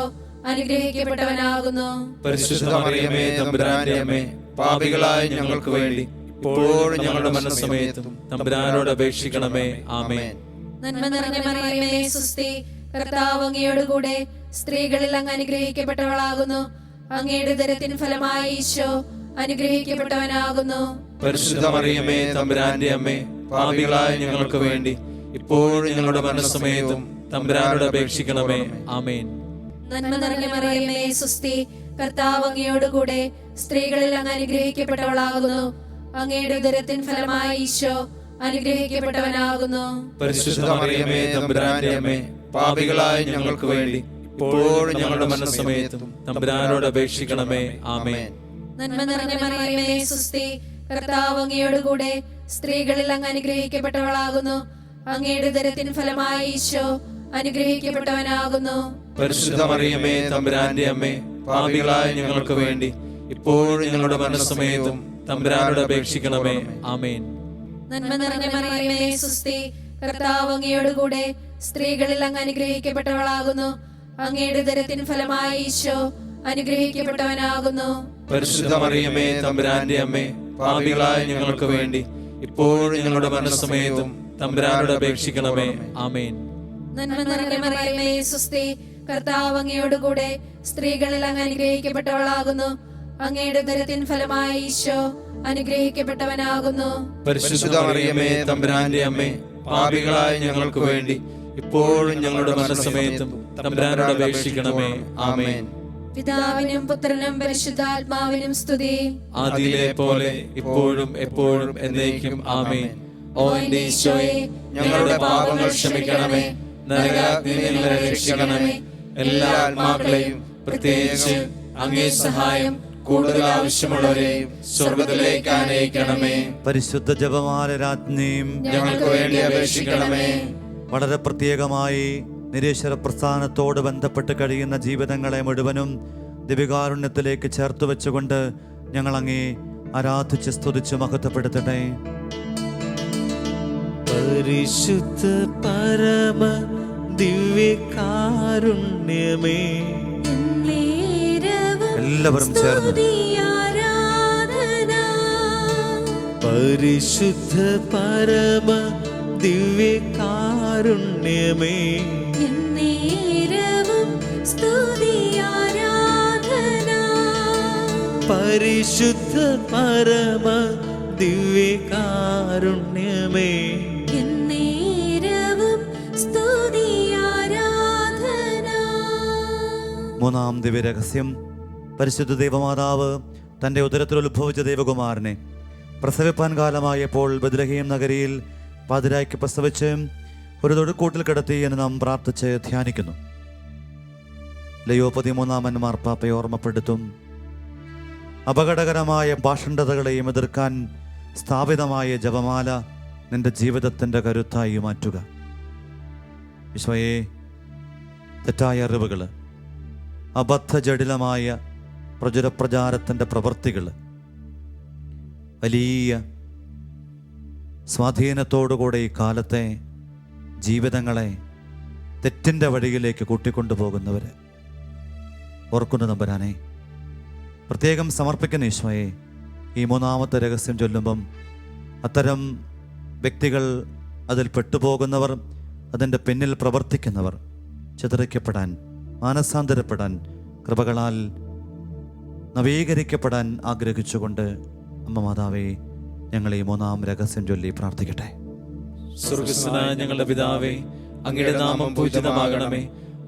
അനുഗ്രഹിക്കപ്പെട്ടവനാകുന്നു. പരിശുദ്ധ മറിയമേ തമ്പുരാന്റെ അമ്മേ, പാപികളായ ഞങ്ങൾക്ക് വേണ്ടി ഇപ്പോഴും ഞങ്ങളുടെ മരണസമയത്തും തമ്പുരാനോട് അപേക്ഷിക്കണമേ. ആമേൻ. നന്മ നിറഞ്ഞ മറിയമേ സുസ്തി, കർത്താവ് അങ്ങയോടുകൂടെ സ്ത്രീകളിൽ അങ്ങ് അനുഗ്രഹിക്കപ്പെട്ടവളാകുന്നു. അങ്ങയുടെ ഉദരത്തിൻ ഫലമായ ഈശോ അനുഗ്രഹിക്കപ്പെട്ടവനാകുന്നു. പരിശുദ്ധ മറിയമേ തമ്പുരാന്റെ അമ്മേ, പാപികളായ ഞങ്ങൾക്ക് വേണ്ടി ഇപ്പോഴും ഞങ്ങളുടെ മരണസമയത്തും തമ്പുരാനോട് അപേക്ഷിക്കണമേ. ആമേൻ. നന്മ നിറഞ്ഞ മറിയമേ സുസ്തി, കർത്താവ് അങ്ങയോടുകൂടെ സ്ത്രീകളിൽ അങ്ങ് അനുഗ്രഹിക്കപ്പെട്ടവളാകുന്നു. അങ്ങയുടെ ഉദരത്തിൻ ഫലമായ ഈശോ അനുഗ്രഹിക്കപ്പെട്ടവനാകുന്നു. പരിശുദ്ധ മറിയമേ തമ്പുരാന്റെ അമ്മേ, പാപികളായ ഞങ്ങൾക്ക് വേണ്ടി ഇപ്പോഴും ഞങ്ങളുടെ മരണസമയത്തും തമ്പുരാനോട് അപേക്ഷിക്കണമേ. ആമേൻ. നന്മ നിറഞ്ഞ മറിയമേ സുസ്തി, കർത്താവ് അങ്ങയോടുകൂടെ സ്ത്രീകളിൽ അങ്ങ് അനുഗ്രഹിക്കപ്പെട്ടവളാകുന്നു. അങ്ങയുടെ ഉദരത്തിൻ ഫലമായ ഈശോ അനുഗ്രഹിക്കപ്പെട്ടവനാകുന്നു. പരിശുദ്ധ മറിയമേ തമ്പുരാന്റെ അമ്മേ, പാപികളായ ഞങ്ങൾക്ക് വേണ്ടി ഇപ്പോഴും ഞങ്ങളുടെ മരണസമയത്തും തമ്പുരാനോട് അപേക്ഷിക്കണമേ. ആമേൻ. നന്മ നിറഞ്ഞ മറിയമേ സുസ്തി, കർത്താവ് അങ്ങയോടുകൂടെ സ്ത്രീകളിൽ അങ്ങ് അനുഗ്രഹിക്കപ്പെട്ടവളാകുന്നു. അങ്ങയുടെ ഉദരത്തിൻ ഫലമായ ഈശോ അനുഗ്രഹിക്കപ്പെട്ടവനാകുന്നു. പരിശുദ്ധ മറിയമേ തമ്പുരാന്റെ അമ്മേ, പാപികളായ ഞങ്ങൾക്ക് വേണ്ടി ഇപ്പോഴും ഞങ്ങളുടെ മരണസമയത്തും തമ്പുരാനോട് അപേക്ഷിക്കണമേ. ആമേൻ. നന്മ നിറഞ്ഞ മറിയമേ സുസ്തി, കർത്താവ് അങ്ങയോടുകൂടെ സ്ത്രീകളിൽ അങ്ങ് അനുഗ്രഹിക്കപ്പെട്ടവളാകുന്നു. അങ്ങയുടെ ഉദരത്തിൻ ഫലമായ ഈശോ അനുഗ്രഹിക്കപ്പെട്ടവനാകുന്നു. പരിശുദ്ധ മറിയമേ തമ്പുരാന്റെ അമ്മേ, പാപികളായ ഞങ്ങൾക്ക് വേണ്ടി ഇപ്പോഴും ഞങ്ങളുടെ മരണസമയത്തും തമ്പുരാനോട് അപേക്ഷിക്കണമേ. ആമേൻ. പിതാവിനും പുത്രനും പരിശുദ്ധാത്മാവിനും സ്തുതി. ആദിയിലെ പോലെ ഇപ്പോഴും എപ്പോഴും എന്നേക്കും. ആമേൻ. ഓ എന്റെ ഈശോയെ, ഞങ്ങളുടെ പാപങ്ങൾ ക്ഷമിക്കണമേ, നരകാഗ്നിയിൽ ഞങ്ങളെ രക്ഷിക്കണമേ. എല്ലാ ആത്മാക്കളെയും പ്രത്യേകിച്ച് അങ്ങേ സഹായം കൂടുതൽ ആവശ്യമുള്ളവരെയും സ്വർഗ്ഗത്തിലേക്ക് ആനയിക്കണമേ. പരിശുദ്ധ ജപമാല രാജ്ഞിയും ഞങ്ങൾക്ക് വേണ്ടി അപേക്ഷിക്കണമേ. വളരെ പ്രത്യേകമായി നിരീശ്വര പ്രസ്ഥാനത്തോട് ബന്ധപ്പെട്ട് കഴിയുന്ന ജീവിതങ്ങളെ മുഴുവനും ദിവ്യകാരുണ്യത്തിലേക്ക് ചേർത്ത് വെച്ചുകൊണ്ട് ഞങ്ങൾ അങ്ങേ ആരാധിച്ച് സ്തുതിച്ച് മഹത്വപ്പെടുത്തട്ടെ. പരിശുദ്ധ പരമ ദിവ്യകാരുണ്യമേ, എല്ലാവരും ചേർന്ന് പരിശുദ്ധ പരമ ദിവ്യകാരുണ്യമേ, പരിശുദ്ധ പരമ ദിവ്യകാരുണ്യമേ, മൂന്നാം ദിവ്യരഹസ്യം. പരിശുദ്ധ ദൈവമാതാവ് തൻ്റെ ഉദരത്തിൽ ഉത്ഭവിച്ച ദൈവകുമാരനെ പ്രസവിപ്പാൻ കാലമായപ്പോൾ ബത്ലഹേം നഗരിയിൽ പാതിരായ്ക്ക് പ്രസവിച്ച് ഒരു തൊഴുക്കൂട്ടിൽ കിടത്തി എന്ന് നാം പ്രാർത്ഥിച്ച് ധ്യാനിക്കുന്നു. ലയോ 13 മാർപ്പാപ്പയെ ഓർമ്മപ്പെടുത്തും. അപകടകരമായ ഭാഷണ്ഡതകളെയും എതിർക്കാൻ സ്ഥാപിതമായ ജപമാല നിന്റെ ജീവിതത്തിൻ്റെ കരുത്തായി മാറ്റുക. ഈശോയെ, തെറ്റായ അറിവുകൾ, അബദ്ധജടിലമായ പ്രചാരത്തിൻ്റെ പ്രവൃത്തികൾ വലിയ സ്വാധീനത്തോടുകൂടെ ഈ കാലത്തെ ജീവിതങ്ങളെ തെറ്റിൻ്റെ വഴിയിലേക്ക് കൂട്ടിക്കൊണ്ടുപോകുന്നവർ ഓർക്കുന്ന തമ്പുരാനെ, പ്രത്യേകം സമർപ്പിക്കുന്ന ഈശോയെ, ഈ മൂന്നാമത്തെ രഹസ്യം ചൊല്ലുമ്പം അത്തരം വ്യക്തികൾ, അതിൽ പെട്ടുപോകുന്നവർ, അതിൻ്റെ പിന്നിൽ പ്രവർത്തിക്കുന്നവർ ചിതറിക്കപ്പെടാൻ, മാനസാന്തരപ്പെടാൻ, കൃപകളാൽ നവീകരിക്കപ്പെടാൻ ആഗ്രഹിച്ചുകൊണ്ട് അമ്മ മാതാവേ, ഞങ്ങൾ ഈ മൂന്നാം രഹസ്യം ചൊല്ലി പ്രാർത്ഥിക്കട്ടെ. സ്വർഗ്ഗസ്ഥനായ ഞങ്ങളുടെ പിതാവേ, അങ്ങയുടെ നാമം പൂജിതമാകണമേ,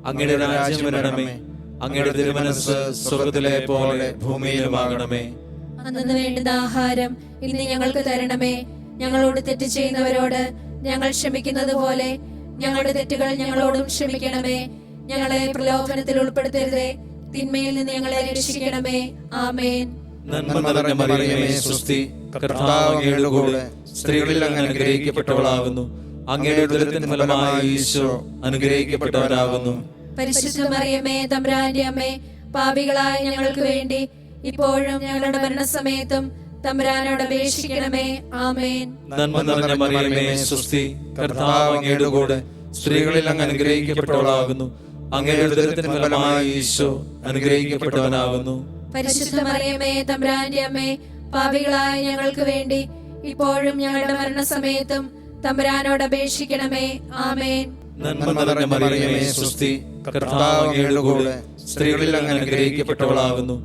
അങ്ങയുടെ രാജ്യം വരണമേ, അങ്ങയുടെ തിരുമനസ്സ് സ്വർഗ്ഗത്തിലെ പോലെ ഭൂമിയിലുമാകണമേ. അന്നു വേണ്ടുന്ന ആഹാരം ഇന്ന് ഞങ്ങൾക്ക് തരണമേ. ഞങ്ങളോട് തെറ്റ് ചെയ്യുന്നവരോട് ഞങ്ങൾ ക്ഷമിക്കുന്നത് പോലെ ഞങ്ങളുടെ തെറ്റുകൾ ഞങ്ങളോടും ക്ഷമിക്കണമേ. ഞങ്ങളെ പ്രലോഭനത്തിൽ ഉൾപ്പെടുത്തരുതേ, തിന്മയിൽ നിന്ന് ഞങ്ങളെ രക്ഷിക്കണമേ. ആമേൻ. നന്മ നിറഞ്ഞ മറിയമേ സ്വസ്തി, കർത്താവ് അങ്ങയുടെ കൂടെ സ്ത്രീകളിൽ അങ്ങ് അനുഗ്രഹിക്കപ്പെട്ടവളാകുന്നു. അങ്ങയുടെ ഉദരത്തിൻ ഫലമായ ഈശോ അനുഗ്രഹിക്കപ്പെട്ടവനാകുന്നു. പരിശുദ്ധ മറിയമേ തമ്പുരാന്റെ അമ്മേ, പാപികളായ ഞങ്ങൾക്ക് വേണ്ടി ഇപ്പോഴും ഞങ്ങളുടെ മരണസമയത്തും തമ്പുരാനോട് അപേക്ഷിക്കണമേ. ആമേൻ. നന്മ നിറഞ്ഞ മറിയമേ സ്വസ്തി, കർത്താവ് അങ്ങയുടെ കൂടെ സ്ത്രീകളിൽ അങ്ങ് അനുഗ്രഹിക്കപ്പെട്ടവളാകുന്നു. അങ്ങയുടെ ഉദരത്തിൻ ഫലമായി ഈശോ അനുഗ്രഹിക്കപ്പെട്ടവനാകുന്നു. പരിശുദ്ധ മറിയമേ തമ്പുരാന്റെ അമ്മേ, പാപികളായ ഞങ്ങൾക്ക് വേണ്ടി ഇപ്പോഴും ഞങ്ങളുടെ മരണസമയത്തും തമ്പുരാനോട് അപേക്ഷിക്കണമേ. ആമേൻ. നന്മ നിറഞ്ഞ മറിയമേ സ്വസ്തി, കർത്താവ് അങ്ങയുടെ കൂടെ സ്ത്രീകളിൽ അങ്ങ് അനുഗ്രഹിക്കപ്പെട്ടവളാകുന്നു.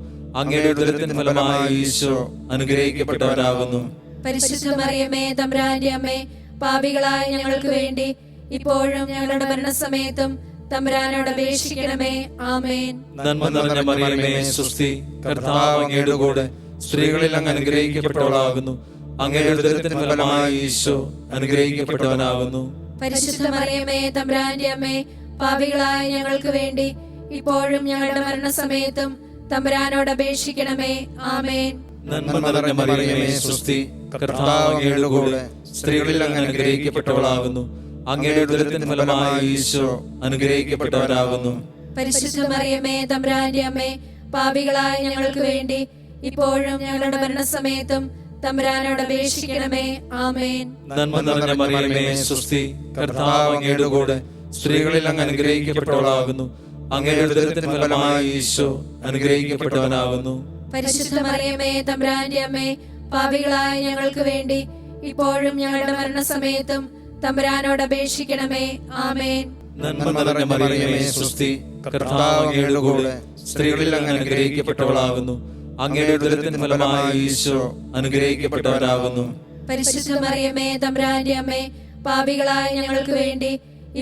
അങ്ങയുടെ ഉദരത്തിൻ ഫലമായി ഈശോ അനുഗ്രഹിക്കപ്പെട്ടവനാകുന്നു. പരിശുദ്ധ മറിയമേ തമ്പുരാന്റെ അമ്മേ, പാപികളായ ഞങ്ങൾക്ക് വേണ്ടി ഇപ്പോഴും ഞങ്ങളുടെ മരണസമയത്തും തമ്പുരാനോട് അപേക്ഷിക്കണമേ. ആമേൻ. നന്മ നിറഞ്ഞ മറിയമേ സ്വസ്തി, കർത്താവ് അങ്ങയുടെ കൂടെ സ്ത്രീകളിൽ അങ്ങ് അനുഗ്രഹിക്കപ്പെട്ടവളാകുന്നു. അങ്ങയുടെ ഉദരത്തിൻ ഫലമായി ഈശോ അനുഗ്രഹിക്കപ്പെട്ടവനാകുന്നു. പരിശുദ്ധ മറിയമേ തമ്പുരാന്റെ അമ്മേ, പാപികളായ ഞങ്ങൾക്ക് വേണ്ടി ഇപ്പോഴും ഞങ്ങളുടെ മരണസമയത്തും തമ്പുരാനോട് അപേക്ഷിക്കണമേ. ആമേൻ. നന്മ നിറഞ്ഞ മറിയമേ സ്വസ്തി, കർത്താവ് അങ്ങയുടെ കൂടെ സ്ത്രീകളിൽ അങ്ങ് അനുഗ്രഹിക്കപ്പെട്ടവളാകുന്നു. അങ്ങയുടെ ഉദരത്തിൻ ഫലമായി ഈശോ അനുഗ്രഹിക്കപ്പെട്ടവനാകുന്നു. പരിശുദ്ധ മറിയമേ തമ്പുരാന്റെ അമ്മേ, പാപികളായ ഞങ്ങൾക്ക് വേണ്ടി ഇപ്പോഴും ഞങ്ങളുടെ മരണസമയത്തും തമ്പുരാനോട് അപേക്ഷിക്കണമേ. ആമേൻ. നന്മ നിറഞ്ഞ മറിയമേ സ്വസ്തി, കർത്താവ് അങ്ങയുടെ കൂടെ സ്ത്രീകളിൽ അങ്ങ് അനുഗ്രഹിക്കപ്പെട്ടവളാകുന്നു. അങ്ങയുടെ ഉദരത്തിൻ ഫലമായി ഈശോ അനുഗ്രഹിക്കപ്പെട്ടവനാകുന്നു. പരിശുദ്ധ മറിയമേ തമ്പുരാന്റെ അമ്മേ, പാപികളായ ഞങ്ങൾക്ക് വേണ്ടി ഇപ്പോഴും ഞങ്ങളുടെ മരണസമയത്തും തമ്പുരാനോട് അപേക്ഷിക്കണമേ. ആമേൻ. നന്മ നിറഞ്ഞ മറിയമേ സ്വസ്തി, കർത്താവ് അങ്ങയുടെ കൂടെ സ്ത്രീകളിൽ അങ്ങ് അനുഗ്രഹിക്കപ്പെട്ടവളാകുന്നു. അങ്ങയുടെ ഉദരത്തിൻ ഫലമായി ഈശോ അനുഗ്രഹിക്കപ്പെട്ടവനാകുന്നു. പരിശുദ്ധ മറിയമേ തമ്പുരാന്റെ അമ്മേ, പാപികളായ ഞങ്ങൾക്ക് വേണ്ടി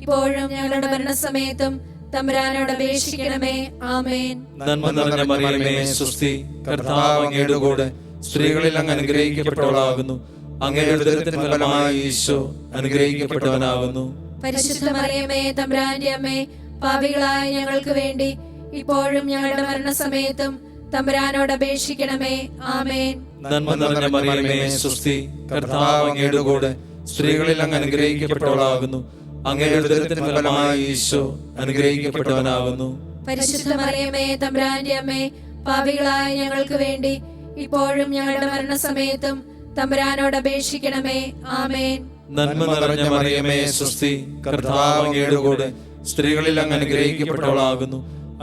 ഇപ്പോഴും ഞങ്ങളുടെ മരണസമയത്തും തമ്പുരാനോട് അപേക്ഷിക്കണമേ. ആമേൻ. നന്മ നിറഞ്ഞ മറിയമേ സ്വസ്തി, കർത്താവ് അങ്ങയുടെ കൂടെ സ്ത്രീകളിൽ അങ്ങ് അനുഗ്രഹിക്കപ്പെട്ടവളാകുന്നു. അങ്ങയുടെ ഉദരത്തിൻ ഫലമായി ഈശോ അനുഗ്രഹിക്കപ്പെട്ടവനാകുന്നു. പരിശുദ്ധ മറിയമേ തമ്പുരാന്റെ അമ്മേ, പാപികളായ ഞങ്ങൾക്ക് വേണ്ടി ഇപ്പോഴും ഞങ്ങളുടെ മരണസമയത്തും തമ്പുരാനോട് അപേക്ഷിക്കണമേ. ആമേൻ. നന്മ നിറഞ്ഞ മറിയമേ സ്വസ്തി, കർത്താവ് അങ്ങയുടെ കൂടെ സ്ത്രീകളിൽ അങ്ങ് അനുഗ്രഹിക്കപ്പെട്ടവളാകുന്നു. അങ്ങയുടെ ഉദരത്തിൻ ഫലമായി ഈശോ അനുഗ്രഹിക്കപ്പെട്ടവനാകുന്നു. പരിശുദ്ധ മറിയമേ തമ്പുരാന്റെ അമ്മേ, പാപികളായ ഞങ്ങൾക്ക് വേണ്ടി ഇപ്പോഴും ഞങ്ങളുടെ മരണസമയത്തും തമ്പുരാനോട് അപേക്ഷിക്കണമേ. ആമേൻ. നന്മ നിറഞ്ഞ മറിയമേ സ്വസ്തി, കർത്താവ് അങ്ങയുടെ കൂടെ സ്ത്രീകളിൽ അങ്ങ് അനുഗ്രഹിക്കപ്പെട്ടവളാകുന്നു.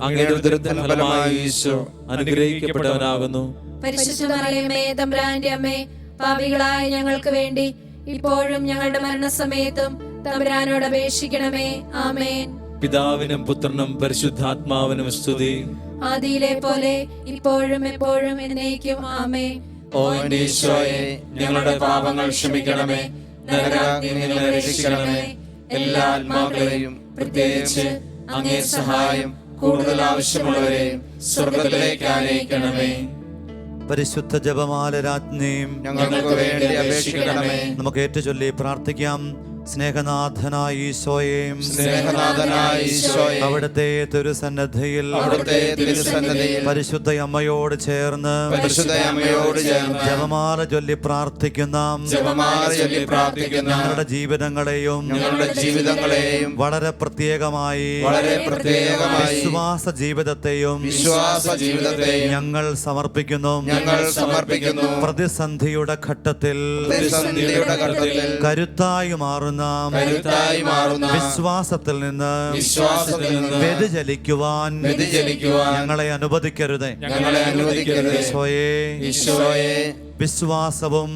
അങ്ങയുടെ ഉദരത്തിൻ ഫലമായി ഈശോ അനുഗ്രഹിക്കപ്പെട്ടവനാകുന്നു. പരിശുദ്ധ മറിയമേ തമ്പുരാന്റെ അമ്മേ, പാപികളായ ഞങ്ങൾക്ക് വേണ്ടി ഇപ്പോഴും ഞങ്ങളുടെ മരണസമയത്തും തമ്പുരാനോട് അപേക്ഷിക്കണമേ. ആമേൻ. പിതാവിനും പുത്രനും പരിശുദ്ധാത്മാവിനും സ്തുതി. ആദിയിലെ പോലെ ഇപ്പോഴും എപ്പോഴും എന്നേക്കും. ആമേൻ. ഓ എന്റെ ഈശോയെ, ഞങ്ങളുടെ പാപങ്ങൾ ക്ഷമിക്കണമേ, നരകാഗ്നിയിൽ നിന്ന് രക്ഷിക്കണമേ. എല്ലാ ആത്മാക്കളെയും പ്രത്യേകിച്ച് അങ്ങേ സഹായം കൂടുതൽ ആവശ്യമുള്ളവരെയും സ്വർഗ്ഗത്തിലേക്ക് ആനയിക്കണമേ. പരിശുദ്ധ ജപമാല രാജ്ഞിയും ഞങ്ങൾക്ക് വേണ്ടി അപേക്ഷിക്കണമേ. നമുക്ക് ഏറ്റുചൊല്ലി പ്രാർത്ഥിക്കാം. സ്നേഹനാഥനായ ഈശോയെയും സ്നേഹനാഥനായ ഈശോയെ, അവിടുത്തെ തിരുസന്നിധിയിൽ അവിടുത്തെ തിരുസന്നിധിയിൽ പരിശുദ്ധ അമ്മയോട് ചേർന്ന് പരിശുദ്ധ അമ്മയോട് ചേർന്ന് ജപമാല ചൊല്ലി പ്രാർത്ഥിക്കുന്ന ജപമാല ചൊല്ലി പ്രാർത്ഥിക്കുന്ന ഞങ്ങളുടെ ജീവിതങ്ങളെയും ഞങ്ങളുടെ ജീവിതങ്ങളെയും വളരെ പ്രത്യേകമായി വിശ്വാസ ജീവിതത്തെയും ഞങ്ങൾ സമർപ്പിക്കുന്നു. പ്രതിസന്ധിയുടെ ഘട്ടത്തിൽ കരുത്തായി മാറുന്ന വിശ്വാസത്തിൽ നിന്ന് വ്യതിചലിക്കുവാൻ ഞങ്ങളെ അനുവദിക്കരുതേ. ഈശോയെ, വിശ്വാസവും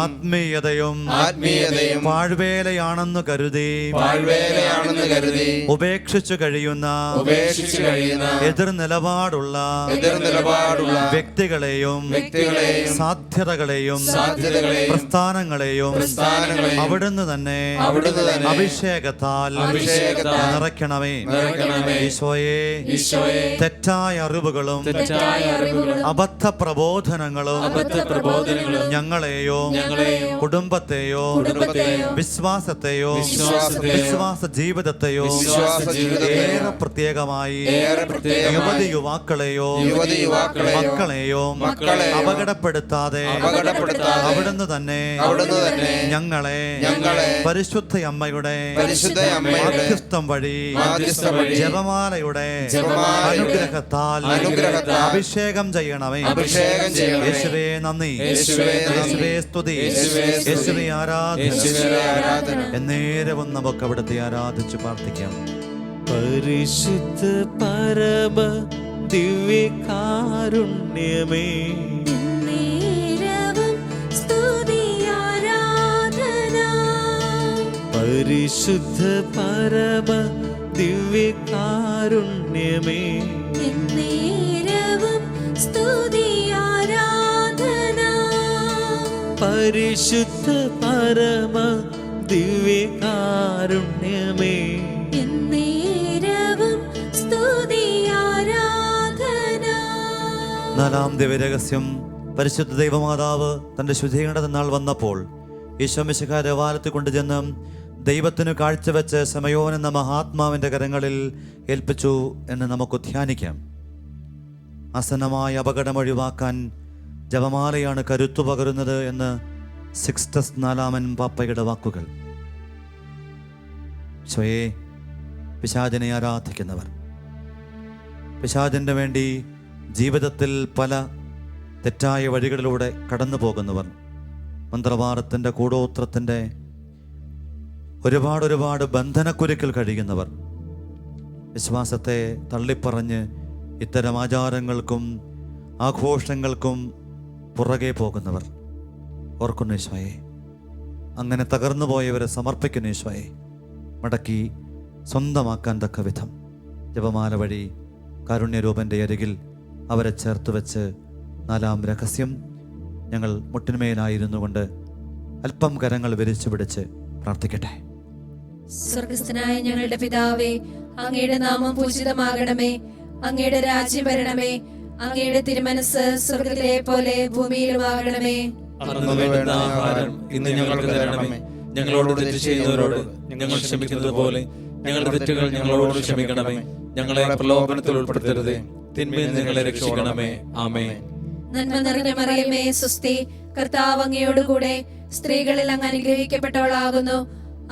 ആത്മീയതയും പാഴ്വേലയാണെന്ന് കരുതി ഉപേക്ഷിച്ചു കഴിയുന്ന എതിർ നിലപാടുള്ള വ്യക്തികളെയും സാധ്യതകളെയും പ്രസ്ഥാനങ്ങളെയും അവിടുന്ന് തന്നെ അഭിഷേകത്താൽ നിറയ്ക്കണമേ. ഈശോയെ, തെറ്റായ അറിവുകളും അബദ്ധ പ്രബോധനങ്ങളും ഞങ്ങളെയോ കുടുംബത്തെയോ വിശ്വാസത്തെയോ വിശ്വാസ ജീവിതത്തെയോ ഏറെ പ്രത്യേകമായി യുവതി യുവാക്കളെയോ മക്കളെയോ അപകടപ്പെടുത്താതെ അവിടുന്ന് തന്നെ ഞങ്ങളെ പരിശുദ്ധ അമ്മയുടെ മാധ്യസ്ഥം വഴി ജപമാലയുടെ അനുഗ്രഹത്താൽ അഭിഷേകം ചെയ്യണമേ. യേശുവേ നന്ദി, യേശുവേ സ്തുതി, യേശുവേ ആരാധന. എന്നേരവും നമുക്ക് അവിടുത്തെ ആരാധിച്ച് പ്രാർത്ഥിക്കാം. പരിശുദ്ധ പരമ ദിവ്യകാരുണ്യമേ നേരവും സ്തുതി ആരാധന പരിശുദ്ധ പരമ ദിവ്യകാരുണ്യമേ നേരവും സ്തുതി ആരാധന പരിശുദ്ധ പരമ ദിവ്യകാരുണ്യമേ നേരവും സ്തുതി ആരാധന. നാലാം ദിവ്യരഹസ്യം, പരിശുദ്ധ ദൈവമാതാവ് തൻ്റെ ശുദ്ധീകരണ നാൾ വന്നപ്പോൾ ഈശോമിശിഹാ ദേവാലയത്തിൽ കൊണ്ടുചെന്ന് ദൈവത്തിന് കാഴ്ചവെച്ച് ശമയോൻ എന്ന മഹാത്മാവിൻ്റെ കരങ്ങളിൽ ഏൽപ്പിച്ചു എന്ന് നമുക്ക് ധ്യാനിക്കാം. ആസന്നമായ അപകടം ഒഴിവാക്കാൻ ജപമാലയാണ് കരുത്തു പകരുന്നത് എന്ന് സിക്സ്റ്റസ് നാലാമൻ പാപ്പയുടെ വാക്കുകൾ. സ്വയേ പിശാചിനെ ആരാധിക്കുന്നവർ, പിശാചിന് വേണ്ടി ജീവിതത്തിൽ പല തെറ്റായ വഴികളിലൂടെ കടന്നു പോകുന്നവർ, മന്ത്രവാദത്തിൻ്റെ കൂടോത്രത്തിൻ്റെ ഒരുപാട് ബന്ധനക്കുരുക്കിൽ കഴിയുന്നവർ, വിശ്വാസത്തെ തള്ളിപ്പറഞ്ഞ് ഇത്തരം ആചാരങ്ങൾക്കും ആഘോഷങ്ങൾക്കും പുറകെ പോകുന്നവർ, ഓർക്കുന്നു ഈശോയെ. അങ്ങനെ തകർന്നു പോയവരെ സമർപ്പിക്കുന്നു ഈശോയെ, മടക്കി സ്വന്തമാക്കാൻ തക്ക വിധം ജപമാല വഴി കാരുണ്യരൂപൻ്റെ അരികിൽ അവരെ ചേർത്ത് വെച്ച് നാലാം രഹസ്യം ഞങ്ങൾ മുട്ടിന്മേലായിരുന്നു കൊണ്ട് അല്പം കരങ്ങൾ വിരിച്ചു പിടിച്ച് പ്രാർത്ഥിക്കട്ടെ. സ്വർഗസ്ഥനായ ഞങ്ങളുടെ പിതാവേ, അങ്ങയുടെ നാമം പൂജിതമാകണമേ, അങ്ങയുടെ രാജ്യം വരണമേ, അങ്ങയുടെ തിരുമനസ് സ്വർഗത്തിലെ പോലെ ഭൂമിയിലുമാകണമേ. അന്നു വേണ്ട ആഹാരം ഇന്ന് ഞങ്ങൾക്ക് തരണമേ. ഞങ്ങളോട് തെറ്റ് ചെയ്യുന്നവരോട് ഞങ്ങൾ ക്ഷമിക്കുന്നത് പോലെ ഞങ്ങളുടെ തെറ്റുകൾ ഞങ്ങളോട് ക്ഷമിക്കണമേ. ഞങ്ങളെ പ്രലോഭനത്തിൽ ഉൾപ്പെടുത്തരുതേ, തിന്മയിൽ നിന്ന് ഞങ്ങളെ രക്ഷിക്കണമേ. ആമേൻ. നന്മ നിറഞ്ഞ മറിയമേ, സുസ്തി, കർത്താവ് അങ്ങയോടുകൂടെ സ്ത്രീകളിൽ അങ്ങ് അനുഗ്രഹിക്കപ്പെട്ടവളാകുന്നു.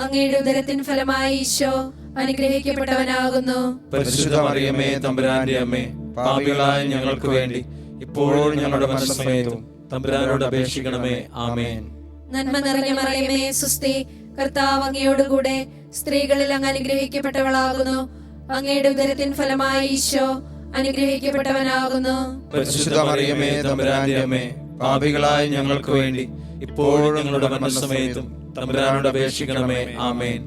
അങ്ങയുടെ ഉദരത്തിൻ ഫലമായി ഈശോ അനുഗ്രഹിക്കപ്പെട്ടവനാകുന്നു. പരിശുദ്ധ മറിയമേ, തമ്പുരാന്റെ അമ്മേ, പാപികളായ ഞങ്ങൾക്ക് വേണ്ടി ഇപ്പോഴും ഞങ്ങളുടെ മരണസമയത്തും തമ്പുരാനോട് അപേക്ഷിക്കണമേ. ആമേൻ. നന്മ നിറഞ്ഞ മറിയമേ, സുസ്തി, കർത്താവ് അങ്ങയോടുകൂടെ സ്ത്രീകളിൽ അങ്ങ് അനുഗ്രഹിക്കപ്പെട്ടവളാകുന്നു. അങ്ങയുടെ ഉദരത്തിൻ ഫലമായി ഈശോ അനുഗ്രഹിക്കപ്പെട്ടവനാകുന്നു. പരിശുദ്ധ മറിയമേ, തമ്പുരാന്റെ അമ്മേ, പാപികളായ ഞങ്ങൾക്ക് വേണ്ടി ഇപ്പോഴും ഞങ്ങളുടെ മരണസമയത്തും തമ്പുരാനോട് അപേക്ഷിക്കണമേ. ആമേൻ.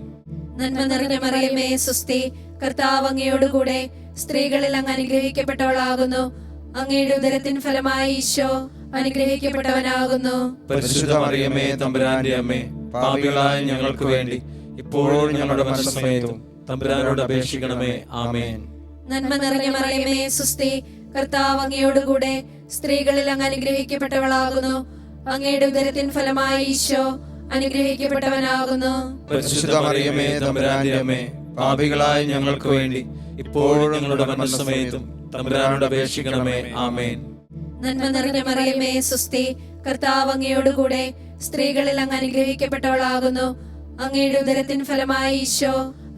നന്മ നിറഞ്ഞ മറിയമേ, സുസ്തി, കർത്താവ് അങ്ങയോടുകൂടെ സ്ത്രീകളിൽ അങ്ങ് അനുഗ്രഹിക്കപ്പെട്ടവളാകുന്നു. അങ്ങയുടെ ഉദരത്തിൻ ഫലമായി ഈശോ അനുഗ്രഹിക്കപ്പെട്ടവനാകുന്നു. പരിശുദ്ധ മറിയമേ, തമ്പുരാന്റെ അമ്മേ, പാപികളായ ഞങ്ങൾക്ക് വേണ്ടി ഇപ്പോഴും ഞങ്ങളുടെ മരണസമയത്തും തമ്പുരാനോട് അപേക്ഷിക്കണമേ. ആമേൻ. നന്മ നിറഞ്ഞ മറിയമേ, സുസ്തി, കർത്താവ് അങ്ങയോടുകൂടെ സ്ത്രീകളിൽ അങ്ങ് അനുഗ്രഹിക്കപ്പെട്ടവളാകുന്നു. അങ്ങയുടെ ഉദരത്തിൻ ഫലമായി ഈശോ അനുഗ്രഹിക്കപ്പെട്ടവനാകുന്നു. പരിശുദ്ധ മറിയമേ, തമ്പുരാന്റെ അമ്മേ, പാപികളായ ഞങ്ങൾക്ക് വേണ്ടി ഇപ്പോഴും ഞങ്ങളുടെ മരണസമയത്തും തമ്പുരാനോട് അപേക്ഷിക്കണമേ. ആമേൻ. നന്മ നിറഞ്ഞ മറിയമേ, സുസ്തി, കർത്താവ് അങ്ങയോടുകൂടെ സ്ത്രീകളിൽ അങ്ങ് അനുഗ്രഹിക്കപ്പെട്ടവളാകുന്നു. അങ്ങയുടെ ഉദരത്തിൻ ഫലമായി ഈശോ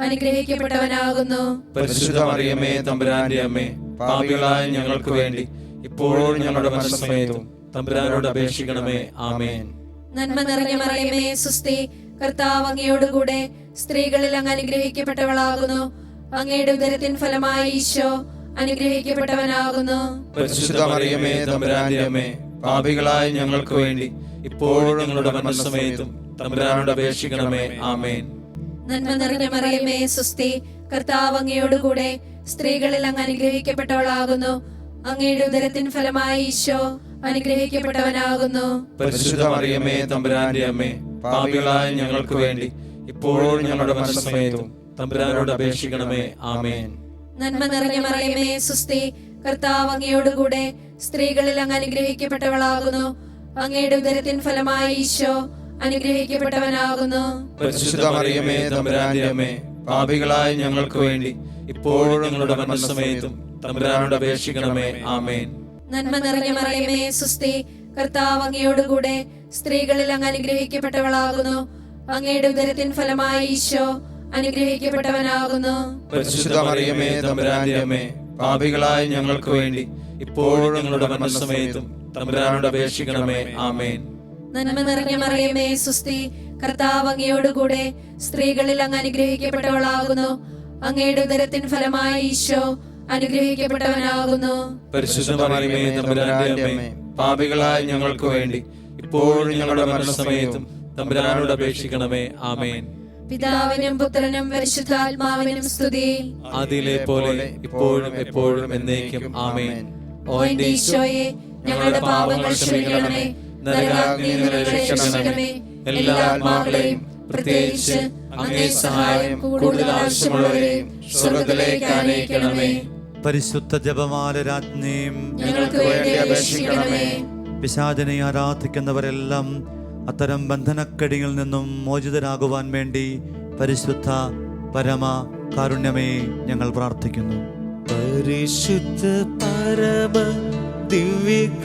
അനുഗ്രഹിക്കപ്പെട്ടവനാകുന്നു. പരിശുദ്ധ മറിയമേ, തമ്പുരാന്റെ അമ്മേ, പാപികളായ ഞങ്ങൾക്ക് വേണ്ടി ഇപ്പോഴും ഞങ്ങളുടെ മരണസമയത്തും തമ്പുരാനോട് അപേക്ഷിക്കണമേ. ആമേൻ. നന്മ നിറഞ്ഞ മറിയമേ, സുസ്തി, കർത്താവ് അങ്ങയോടുകൂടെ സ്ത്രീകളിൽ അങ്ങ് അനുഗ്രഹിക്കപ്പെട്ടവളാകുന്നു. അങ്ങയുടെ ഉദരത്തിൻ ഫലമായി ഈശോ അനുഗ്രഹിക്കപ്പെട്ടവനാകുന്നു. പരിശുദ്ധ മറിയമേ, തമ്പുരാന്റെ അമ്മേ, പാപികളായ ഞങ്ങൾക്ക് വേണ്ടി ഇപ്പോഴും ഞങ്ങളുടെ മരണസമയത്തും തമ്പുരാനോട് അപേക്ഷിക്കണമേ. ആമേൻ. നന്മ നിറഞ്ഞ മറിയമേ, സുസ്തി, കർത്താവ് അങ്ങയോടുകൂടെ സ്ത്രീകളിൽ അങ്ങ് അനുഗ്രഹിക്കപ്പെട്ടവളാകുന്നു. അങ്ങയുടെ ഉദരത്തിൻ ഫലമായി ഈശോ അനുഗ്രഹിക്കപ്പെട്ടവനാകുന്നു. പരിശുദ്ധ മറിയമേ, തമ്പുരാന്റെ അമ്മേ, പാപികളായ ഞങ്ങൾക്ക് വേണ്ടി ഇപ്പോഴും ഞങ്ങളുടെ മരണസമയത്തും തമ്പുരാനോട് അപേക്ഷിക്കണമേ. ആമേൻ. നന്മ നിറഞ്ഞ മറിയമേ, സുസ്തി, കർത്താവ് അങ്ങയോടുകൂടെ സ്ത്രീകളിൽ അങ്ങ് അനുഗ്രഹിക്കപ്പെട്ടവളാകുന്നു. അങ്ങയുടെ ഉദരത്തിൻ ഫലമായി ഈശോ അനുഗ്രഹിക്കപ്പെട്ടവനാകുന്നു. പരിശുദ്ധ മറിയമേ, തമ്പുരാന്റെ അമ്മേ, പാപികളായ ഞങ്ങൾക്ക് വേണ്ടി ഇപ്പോഴും ഞങ്ങളുടെ മരണസമയത്തും തമ്പുരാനോട് അപേക്ഷിക്കണമേ. ആമേൻ. നന്മ നിറഞ്ഞ മറിയമേ, സുസ്തി, കർത്താവ് അങ്ങയോടുകൂടെ സ്ത്രീകളിൽ അങ്ങ് അനുഗ്രഹിക്കപ്പെട്ടവളാകുന്നു. അങ്ങയുടെ ഉദരത്തിൻ ഫലമായി ഈശോ അനുഗ്രഹിക്കപ്പെട്ടവനാകുന്നു. പരിശുദ്ധ മറിയമേ, തമ്പുരാന്റെ അമ്മേ, പാപികളായ ഞങ്ങൾക്ക് വേണ്ടി ഇപ്പോഴും ഞങ്ങളുടെ മരണസമയത്തും തമ്പുരാനോട് അപേക്ഷിക്കണമേ. ആമേൻ. നന്മ നിറഞ്ഞ മറിയമേ, സുസ്തി, കർത്താവ് അങ്ങയോടുകൂടെ സ്ത്രീകളിൽ അങ്ങ് അനുഗ്രഹിക്കപ്പെട്ടവളാകുന്നു. അങ്ങയുടെ ഉദരത്തിൻ ഫലമായ ഈശോ അനുഗ്രഹിക്കപ്പെട്ടവനാകുന്നു. പരിശുദ്ധ മറിയമേ തമ്പുരാന്റെ അമ്മേ, പാപികളായ ഞങ്ങൾക്ക് വേണ്ടി ഇപ്പോഴും ഞങ്ങളുടെ മരണസമയത്തും തമ്പുരാനോട് അപേക്ഷിക്കണമേ. ആമേൻ. പിതാവിനും പുത്രനും പരിശുദ്ധാത്മാവിനും സ്തുതി. ആദിയിലെ പോലെ ഇപ്പോഴും എപ്പോഴും എന്നേക്കും. ആമേൻ. ഓ എന്റെ ഈശോയെ, ഞങ്ങളുടെ പാപങ്ങൾ ക്ഷമിക്കണമേ, നരകാഗ്നിയിൽ നിന്ന് ഞങ്ങളെ രക്ഷിക്കണമേ. എല്ലാ ആത്മാക്കളെയും പ്രത്യേകിച്ച് അങ്ങേ സഹായം കൂടുതൽ ആവശ്യമുള്ളവരെയും സ്വർഗ്ഗത്തിലേക്ക് ആനയിക്കണമേ. പരിശുദ്ധ ജപമാല രാജ്ഞിയും ഞങ്ങൾക്ക് വേണ്ടി അപേക്ഷിക്കണമേ. പിശാചിനെ ആരാധിക്കുന്നവരെല്ലാം അത്തരം ബന്ധനക്കടിയിൽ നിന്നും മോചിതരാകുവാൻ വേണ്ടി പരിശുദ്ധ പരമ കാരുണ്യമേ ഞങ്ങൾ പ്രാർത്ഥിക്കുന്നു. പരിശുദ്ധ പരമ ദിവ്യകാരുണ്യമേ,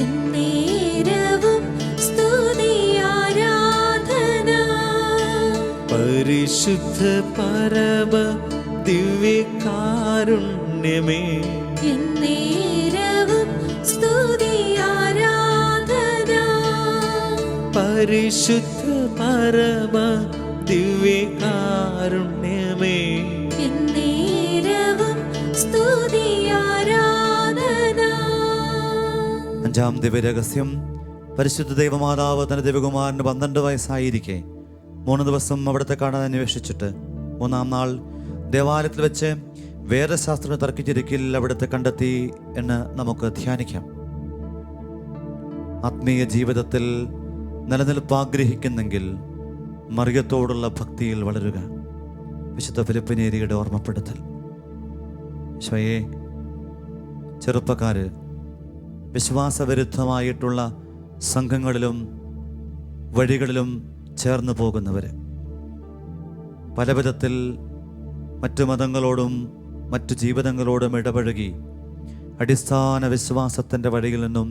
എന്നേരവും സ്തുതി ആരാധന. പരിശുദ്ധ പരമ ദിവ്യകാരുണ്യമേ, എന്നേരവും സ്തുതി ആരാധന. പരിശുദ്ധ പരമ ദിവ്യകാരുണ്യമേ, എന്നേരവും സ്തുതി ആരാധന. അഞ്ചാം ദിവ്യരഹസ്യം. പരിശുദ്ധ ദൈവമാതാവ് തന്റെ ദിവ്യകുമാരന് 12 വയസ്സായിരിക്കെ 3 ദിവസം അവിടുത്തെ കാണാൻ അന്വേഷിച്ചിട്ട് 3-ാം നാൾ ദേവാലയത്തിൽ വെച്ച് വേദശാസ്ത്രം തർക്കിച്ചിരിക്കൽ അവിടുത്തെ കണ്ടെത്തി എന്ന് നമുക്ക് ധ്യാനിക്കാം. ആത്മീയ ജീവിതത്തിൽ നിലനിൽപ്പ് ആഗ്രഹിക്കുന്നെങ്കിൽ മറിയത്തോടുള്ള ഭക്തിയിൽ വളരുക. വിശുദ്ധ ഫിലിപ്പിനേരിയുടെ ഓർമ്മപ്പെടുത്തൽ. ഈശോയെ, ചെറുപ്പക്കാര് വിശ്വാസവിരുദ്ധമായിട്ടുള്ള സംഘങ്ങളിലും വഴികളിലും ചേർന്ന് പോകുന്നവർ, പല വിധത്തിൽ മറ്റു മതങ്ങളോടും മറ്റു ജീവിതങ്ങളോടും ഇടപഴകി അടിസ്ഥാന വിശ്വാസത്തിൻ്റെ വഴിയിൽ നിന്നും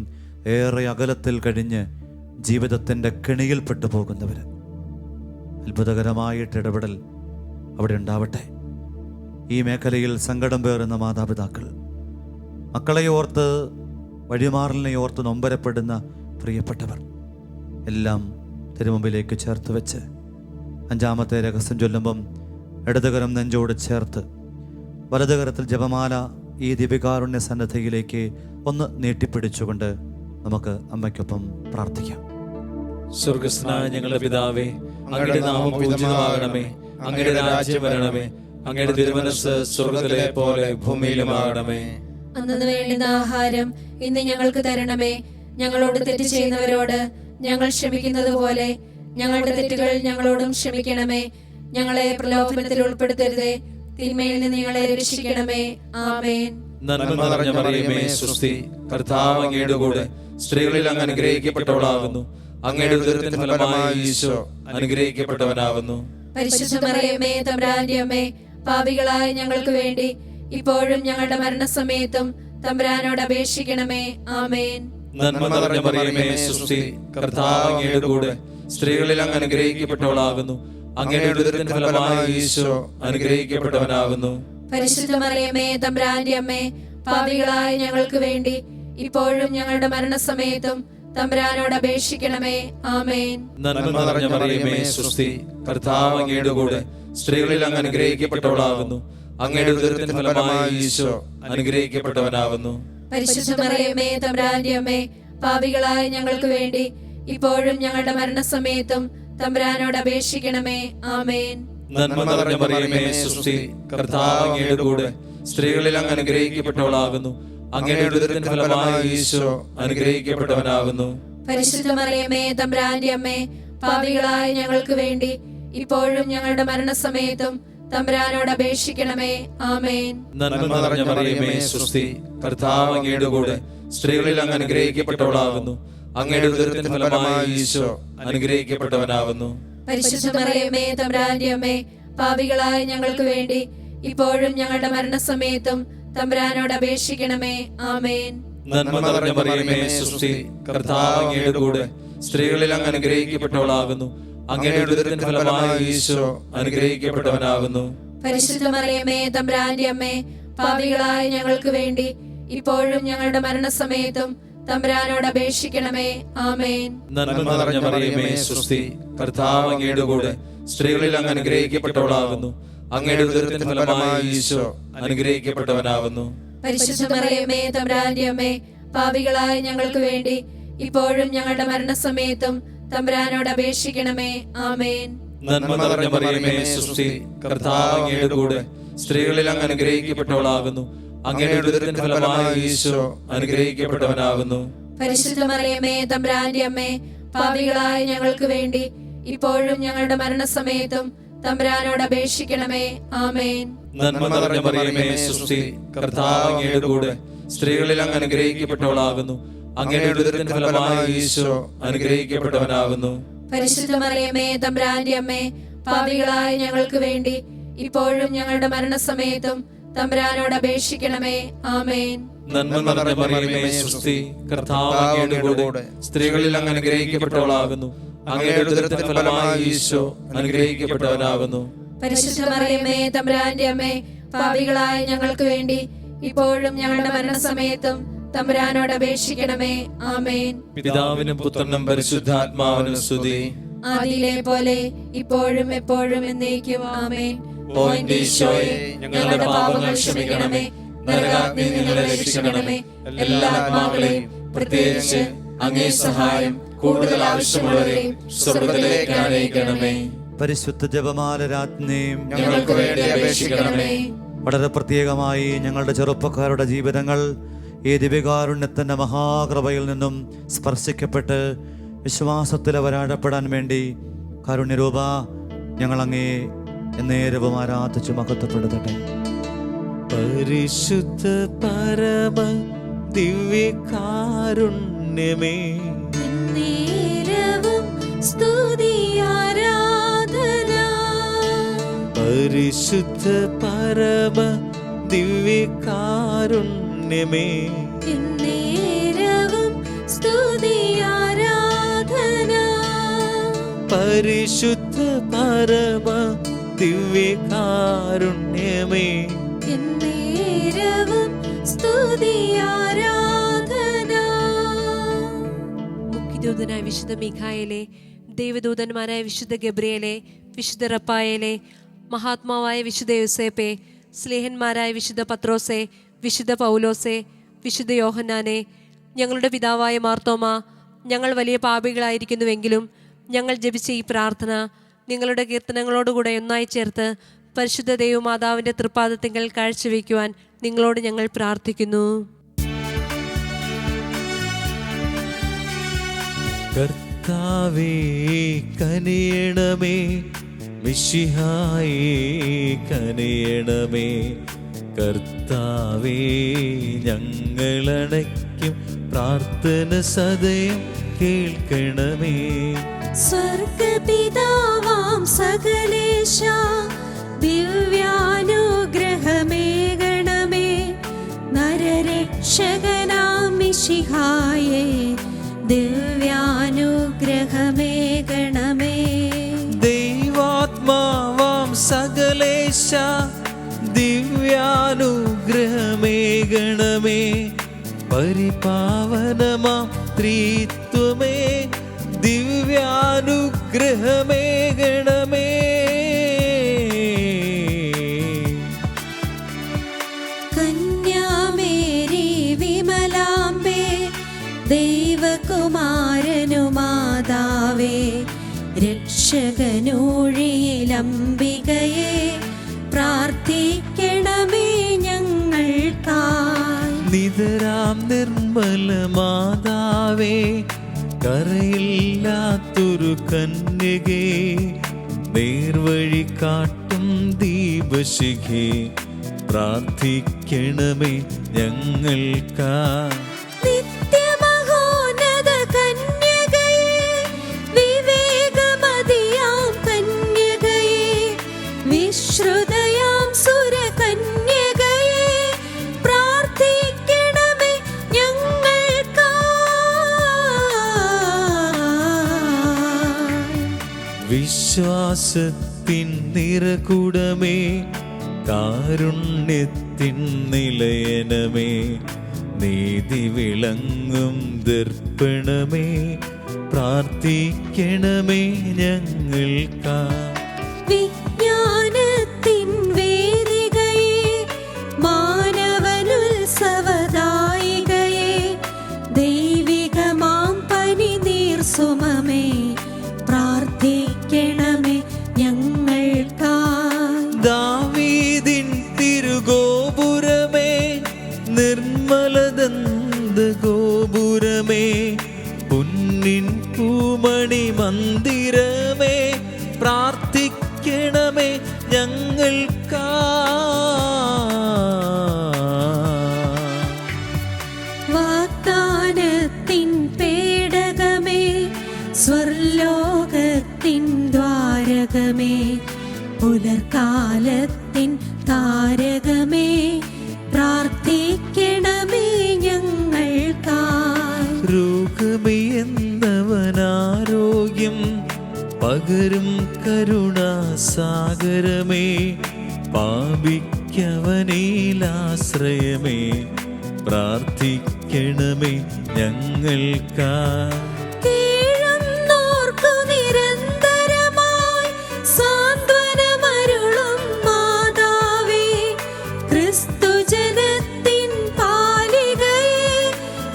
ഏറെ അകലത്തിൽ കഴിഞ്ഞ് ജീവിതത്തിൻ്റെ കെണിയിൽപ്പെട്ടു പോകുന്നവർ, അത്ഭുതകരമായിട്ട് ഇടപെടൽ അവിടെ ഉണ്ടാവട്ടെ. ഈ മേഖലയിൽ സങ്കടം പേറുന്ന മാതാപിതാക്കൾ, മക്കളെ ഓർത്ത് വഴിമാറലിനെ ഓർത്ത് നൊമ്പരപ്പെടുന്ന പ്രിയപ്പെട്ടവർ എല്ലാം തിരുമുമ്പിലേക്ക് ചേർത്ത് വെച്ച് 5-ാമത്തെ രഹസ്യം ചൊല്ലുമ്പം ഇടതുകരം നെഞ്ചോട് ചേർത്ത് വലതുകരത്തിൽ ജപമാല ഈ ദിവ്യകാരുണ്യ സന്നദ്ധയിലേക്ക് ഒന്ന് നീട്ടിപ്പിടിച്ചുകൊണ്ട് നമുക്ക് അമ്മയ്ക്കൊപ്പം പ്രാർത്ഥിക്കാം. സ്വർഗസ്ഥനായ ഞങ്ങളുടെ പിതാവേ, അങ്ങയുടെ നാമം പൂജിതമാകണമേ, അങ്ങയുടെ രാജ്യം വരണമേ, അങ്ങയുടെ തിരുമനസ്സ് സ്വർഗ്ഗത്തിലെ പോലെ ഭൂമിയിലുമാകണമേ. അന്നു വേണ്ടുന്ന ആഹാരം ഇന്ന് ഞങ്ങൾക്ക് തരണമേ. ഞങ്ങളോട് തെറ്റ് ചെയ്യുന്നവരോട് ഞങ്ങൾ ക്ഷമിക്കുന്നത് പോലെ ഞങ്ങളുടെ തെറ്റുകൾ ഞങ്ങളോടും ക്ഷമിക്കണമേ. ഞങ്ങളെ പ്രലോഭനത്തിൽ ഉൾപ്പെടുത്തരുതേ, തിന്മയിൽ നിന്ന് ഞങ്ങളെ രക്ഷിക്കണമേ. ആമേൻ. നന്മ നിറഞ്ഞ മറിയമേ, സ്വസ്തി, കർത്താവ് അങ്ങയുടെ കൂടെ സ്ത്രീകളിൽ അങ്ങ് അനുഗ്രഹിക്കപ്പെട്ടവളാകുന്നു. അങ്ങയുടെ ഉദരത്തിൻ ഫലമായ ഈശോ അനുഗ്രഹിക്കപ്പെട്ടവനാകുന്നു. പരിശുദ്ധ മറിയമേ തമ്പുരാന്റെ അമ്മേ, പാപികളായ ഞങ്ങൾക്ക് വേണ്ടി ഇപ്പോഴും ഞങ്ങളുടെ മരണസമയത്തും തമ്പുരാനോട് അപേക്ഷിക്കണമേ. ആമേൻ. നന്മ നിറഞ്ഞ മറിയമേ, സ്വസ്തി, കർത്താവ് അങ്ങയുടെ കൂടെ സ്ത്രീകളിൽ അങ്ങ് അനുഗ്രഹിക്കപ്പെട്ടവളാകുന്നു. അങ്ങയുടെ ഉദരത്തിൻ ഫലമായ ഈശോ അനുഗ്രഹിക്കപ്പെട്ടവനാകുന്നു. പരിശുദ്ധ മറിയമേ തമ്പുരാന്റെ അമ്മേ, പാപികളായ ഞങ്ങൾക്ക് വേണ്ടി ഇപ്പോഴും ഞങ്ങളുടെ മരണസമയത്തും തമ്പുരാനോട് അപേക്ഷിക്കണമേ. ആമേൻ. നന്മ നിറഞ്ഞ മറിയമേ, സ്വസ്തി, കർത്താവ് അങ്ങയുടെ കൂടെ സ്ത്രീകളിൽ അങ്ങ് അനുഗ്രഹിക്കപ്പെട്ടവളാകുന്നു. അങ്ങയുടെ ഉദരത്തിൻ ഫലമായ ഈശോ അനുഗ്രഹിക്കപ്പെട്ടവനാകുന്നു. പരിശുദ്ധ മറിയമേ തമ്പുരാന്റെ അമ്മേ, പാപികളായ ഞങ്ങൾക്ക് വേണ്ടി ഇപ്പോഴും ഞങ്ങളുടെ മരണസമയത്തും തമ്പുരാനോട് അപേക്ഷിക്കണമേ. ആമേൻ. നന്മ നിറഞ്ഞ മറിയമേ, സ്വസ്തി, കർത്താവ് അങ്ങയുടെ കൂടെ സ്ത്രീകളിൽ അങ്ങ് അനുഗ്രഹിക്കപ്പെട്ടവളാകുന്നു. അങ്ങയുടെ ഉദരത്തിൻ ഫലമായ ഈശോ അനുഗ്രഹിക്കപ്പെട്ടവനാകുന്നു. പരിശുദ്ധ മറിയമേ തമ്പുരാന്റെ അമ്മേ, പാപികളായ ഞങ്ങൾക്ക് വേണ്ടി ഇപ്പോഴും ഞങ്ങളുടെ മരണസമയത്തും തമ്പുരാനോട് അപേക്ഷിക്കണമേ. ആമേൻ. നന്മ നിറഞ്ഞ മറിയമേ, സ്വസ്തി, കർത്താവ് അങ്ങയുടെ കൂടെ സ്ത്രീകളിൽ അങ്ങ് അനുഗ്രഹിക്കപ്പെട്ടവളാകുന്നു. അങ്ങയുടെ ഉദരത്തിൻ ഫലമായ ഈശോ അനുഗ്രഹിക്കപ്പെട്ടവനാകുന്നു. പരിശുദ്ധ മറിയമേ തമ്പുരാന്റെ അമ്മേ, പാപികളായ ഞങ്ങൾക്ക് വേണ്ടി ഇപ്പോഴും ഞങ്ങളുടെ മരണസമയത്തും തമ്പുരാനോട് അപേക്ഷിക്കണമേ. ആമേൻ. നന്മ നിറഞ്ഞ മറിയമേ, സ്വസ്തി, കർത്താവ് അങ്ങയുടെ കൂടെ സ്ത്രീകളിൽ അങ്ങ് അനുഗ്രഹിക്കപ്പെട്ടവളാകുന്നു. അങ്ങയുടെ ഉദരത്തിൻ ഫലമായ ഈശോ അനുഗ്രഹിക്കപ്പെട്ടവനാകുന്നു. പരിശുദ്ധ മറിയമേ തമ്പുരാന്റെ അമ്മേ, പാപികളായ ഞങ്ങൾക്ക് വേണ്ടി ഇപ്പോഴും ഞങ്ങളുടെ മരണസമയത്തും തമ്പുരാനോട് അപേക്ഷിക്കണമേ. ആമേൻ. നന്മ നിറഞ്ഞ മറിയമേ, സ്വസ്തി, കർത്താവ് അങ്ങയുടെ കൂടെ സ്ത്രീകളിൽ അങ്ങ് അനുഗ്രഹിക്കപ്പെട്ടവളാകുന്നു. അങ്ങയുടെ ഉദരത്തിൻ ഫലമായി ഈശോ അനുഗ്രഹിക്കപ്പെട്ടവനാകുന്നു. പരിശുദ്ധ മറിയമേ തമ്പുരാന്റെ അമ്മേ, പാപികളായ ഞങ്ങൾക്ക് വേണ്ടി ഇപ്പോഴും ഞങ്ങളുടെ മരണസമയത്തും തമ്പുരാനോട് അപേക്ഷിക്കണമേ. ആമേൻ. നന്മ നിറഞ്ഞ മറിയമേ സ്വസ്തി, കർത്താവ് അങ്ങയുടെ കൂടെ സ്ത്രീകളിൽ അങ്ങ് അനുഗ്രഹിക്കപ്പെട്ടവളാകുന്നു. അങ്ങയുടെ ഉദരത്തിൻ ഫലമായി ഈശോ അനുഗ്രഹിക്കപ്പെട്ടവനാകുന്നു. പരിശുദ്ധ മറിയമേ തമ്പുരാന്റെ അമ്മേ, പാപികളായ ഞങ്ങൾക്ക് വേണ്ടി ഇപ്പോഴും ഞങ്ങളുടെ മരണസമയത്തും തമ്പുരാനോട് അപേക്ഷിക്കണമേ. ആമേൻ. നന്മ നിറഞ്ഞ മറിയമേ സ്വസ്തി, കർത്താവ് അങ്ങയുടെ കൂടെ സ്ത്രീകളിൽ അങ്ങ് അനുഗ്രഹിക്കപ്പെട്ടവളാകുന്നു. അങ്ങയുടെ ഉദരത്തിൻ ഫലമായി ഈശോ അനുഗ്രഹിക്കപ്പെട്ടവനാകുന്നു. പരിശുദ്ധ മറിയമേ തമ്പുരാന്റെ അമ്മേ, പാപികളായ ഞങ്ങൾക്ക് വേണ്ടി ഇപ്പോഴും ഞങ്ങളുടെ മരണസമയത്തും തമ്പുരാനോട് അപേക്ഷിക്കണമേ. ആമേൻ. നന്മ നിറഞ്ഞ മറിയമേ സ്വസ്തി, കർത്താവ് അങ്ങയുടെ കൂടെ സ്ത്രീകളിൽ അങ്ങ് അനുഗ്രഹിക്കപ്പെട്ടവളാകുന്നു. അങ്ങയുടെ ഉദരത്തിൻ ഫലമായി ഈശോ അനുഗ്രഹിക്കപ്പെട്ടവനാകുന്നു. പരിശുദ്ധ മറിയമേ തമ്പുരാന്റെ അമ്മേ, പാപികളായ ഞങ്ങൾക്ക് വേണ്ടി ഇപ്പോഴും ഞങ്ങളുടെ മരണസമയത്തും തമ്പുരാനോട് അപേക്ഷിക്കണമേ. ആമേൻ. പിതാവിനും പുത്രനും പരിശുദ്ധാത്മാവിനും സ്തുതി. ആദിയിലെ പോലെ ഇപ്പോഴും എപ്പോഴും എന്നേക്കും. ആമേൻ. ഓ എന്റെ ഈശോയെ, ഞങ്ങളുടെ പാപങ്ങൾ ക്ഷമിക്കണമേ. നരകാഗ്നിയിൽ ഞങ്ങളെ രക്ഷിക്കണമേ. എല്ലാ ആത്മാക്കളെയും പ്രത്യേകിച്ച് അങ്ങേ സഹായം കൂടുതൽ ആവശ്യമുള്ളവരെയും സ്വർഗ്ഗത്തിലേക്ക് ആനയിക്കണമേ. പരിശുദ്ധ ജപമാല രാജ്ഞിയും ഞങ്ങൾക്ക് വേണ്ടി അപേക്ഷിക്കണമേ. വളരെ പ്രത്യേകമായി ഞങ്ങളുടെ ചെറുപ്പക്കാരുടെ ജീവിതങ്ങൾ ഈ ദിവ്യകാരുണ്യത്തിൻ്റെ മഹാകൃപയിൽ നിന്നും സ്പർശിക്കപ്പെട്ട് വിശ്വാസത്തിൽ അവരാഴപ്പെടാൻ വേണ്ടി കാരുണ്യരൂപ ഞങ്ങളങ്ങേ എന്നേരവും ആരാധിച്ചു മഹത്വപ്പെടുത്തട്ടെ. പരിശുദ്ധ പരമ ദിവ്യകാരുണ്യമേ, നേരവും സ്തുതി ആരാധന. പരിശുദ്ധ പരമ ദിവ്യകാരുണ്യമേ, നേരവും സ്തുതി ആരാധന. പരിശുദ്ധ പരമ ദിവ്യകാരുണ്യമേ, നേരവും സ്തുതി ആരാധന. മുഖ്യദൂതനായ വിശുദ്ധ മിഖായേലേ, ദൈവദൂതന്മാരായ വിശുദ്ധ ഗബ്രിയേലേ, വിശുദ്ധ റഫായേലേ, മഹാത്മാവായ വിശുദ്ധ യോസേപ്പേ, സ്ലേഹന്മാരായ വിശുദ്ധ പത്രോസേ, വിശുദ്ധ പൗലോസേ, വിശുദ്ധ യോഹന്നാനെ, ഞങ്ങളുടെ പിതാവായ മാർത്തോമ, ഞങ്ങൾ വലിയ പാപികളായിരിക്കുന്നുവെങ്കിലും ഞങ്ങൾ ജപിച്ച ഈ പ്രാർത്ഥന നിങ്ങളുടെ കീർത്തനങ്ങളോടുകൂടെ ഒന്നായി ചേർത്ത് പരിശുദ്ധ ദൈവമാതാവിൻ്റെ തൃപ്പാദത്തിങ്കൽ കാഴ്ചവെക്കുവാൻ നിങ്ങളോട് ഞങ്ങൾ പ്രാർത്ഥിക്കുന്നു. കർത്താവേ കനിയണമേ, മിശിഹായേ കനിയണമേ. കർത്താവേ ഞങ്ങളണയ്ക്കും പ്രാർത്ഥന സദയം കേൾക്കണമേ. സ്വർഗപിതാവാം സകലേശ ദിവ്യാനുഗ്രഹമേകണമേ. നരരക്ഷകനാം മിശിഹായേ ദിവ്യാനുഗ്രഹമേകണമേ. ദൈവാത്മാവാം സകലേശ ദിവ്യാനുഗ്രഹമേകണമേ. പരിപാവനമാം ത്രിത്വമേ ദിവ്യാനുഗ്രഹമേകണമേ. കന്യാമേരി വിമലാംബേ ദൈവകുമാരനുമാതാവേ, രക്ഷകനൂഴിയിലംബികയെ പ്രാർത്ഥിക്കണമേ ഞങ്ങൾക്കായി. നിതരാം നിർമ്മല മാതാവേ, കരയില്ലാത്തൊരു കന്യകേ, നേർവഴി കാട്ടും ദീപശിഖേ, പ്രാർത്ഥിക്കണമേ ഞങ്ങൾക്കായി. നിത്യമഹോന്നത കന്യകയെ, വിവേകമതിയാം കന്യകയെ, വിശ്രുതയാം സുരകന്യകയെ, പ്രാർത്ഥിക്കണമേ ഞങ്ങൾക്കായി. വിശ്വാസത്തിൻ നിറകുടമേ, കാരുണ്യത്തിൻ നിലയനമേ, നീതി വിളങ്ങും ദർപ്പണമേ, പ്രാർത്ഥിക്കണമേ ഞങ്ങൾക്കായി. വിജ്ഞാനത്തിൻ വേദികയെ, മാനവനുത്സവദായികയെ, ദൈവികമാം പനിനീർ സുമമേ, പ്രാർത്ഥിക്കണമേ ഞങ്ങൾക്കായി. ദാവീദിൻ തിരുഗോപുരമേ, നിർമ്മലദന്ത ഗോപുരമേ, പൊന്നിൻ പൂമണി മന്ദിരമേ, പ്രാർത്ഥിക്കണമേ ഞങ്ങൾക്കായി. വാഗ്ദാനത്തിൻ പേടകമേ, സ്വർലോകത്തിൻ ദ്വാരകമേ, പുലർക്കാലത്തിൻ താരകമേ, പ്രാർത്ഥിക്കണമേ ഞങ്ങൾക്കായി. രോഗമെന്നവനാരോഗ്യം പകരും കരുണാസാഗരമേ, പാപിക്കവനിലാശ്രയമേ, പ്രാർത്ഥിക്കണമേ ഞങ്ങൾക്കായി. കീഴുന്നോർക്കു നിരന്തരമായി സാന്ത്വനമരുളും മാതാവേ, ക്രിസ്തുജനത്തിൻ പാലികയെ,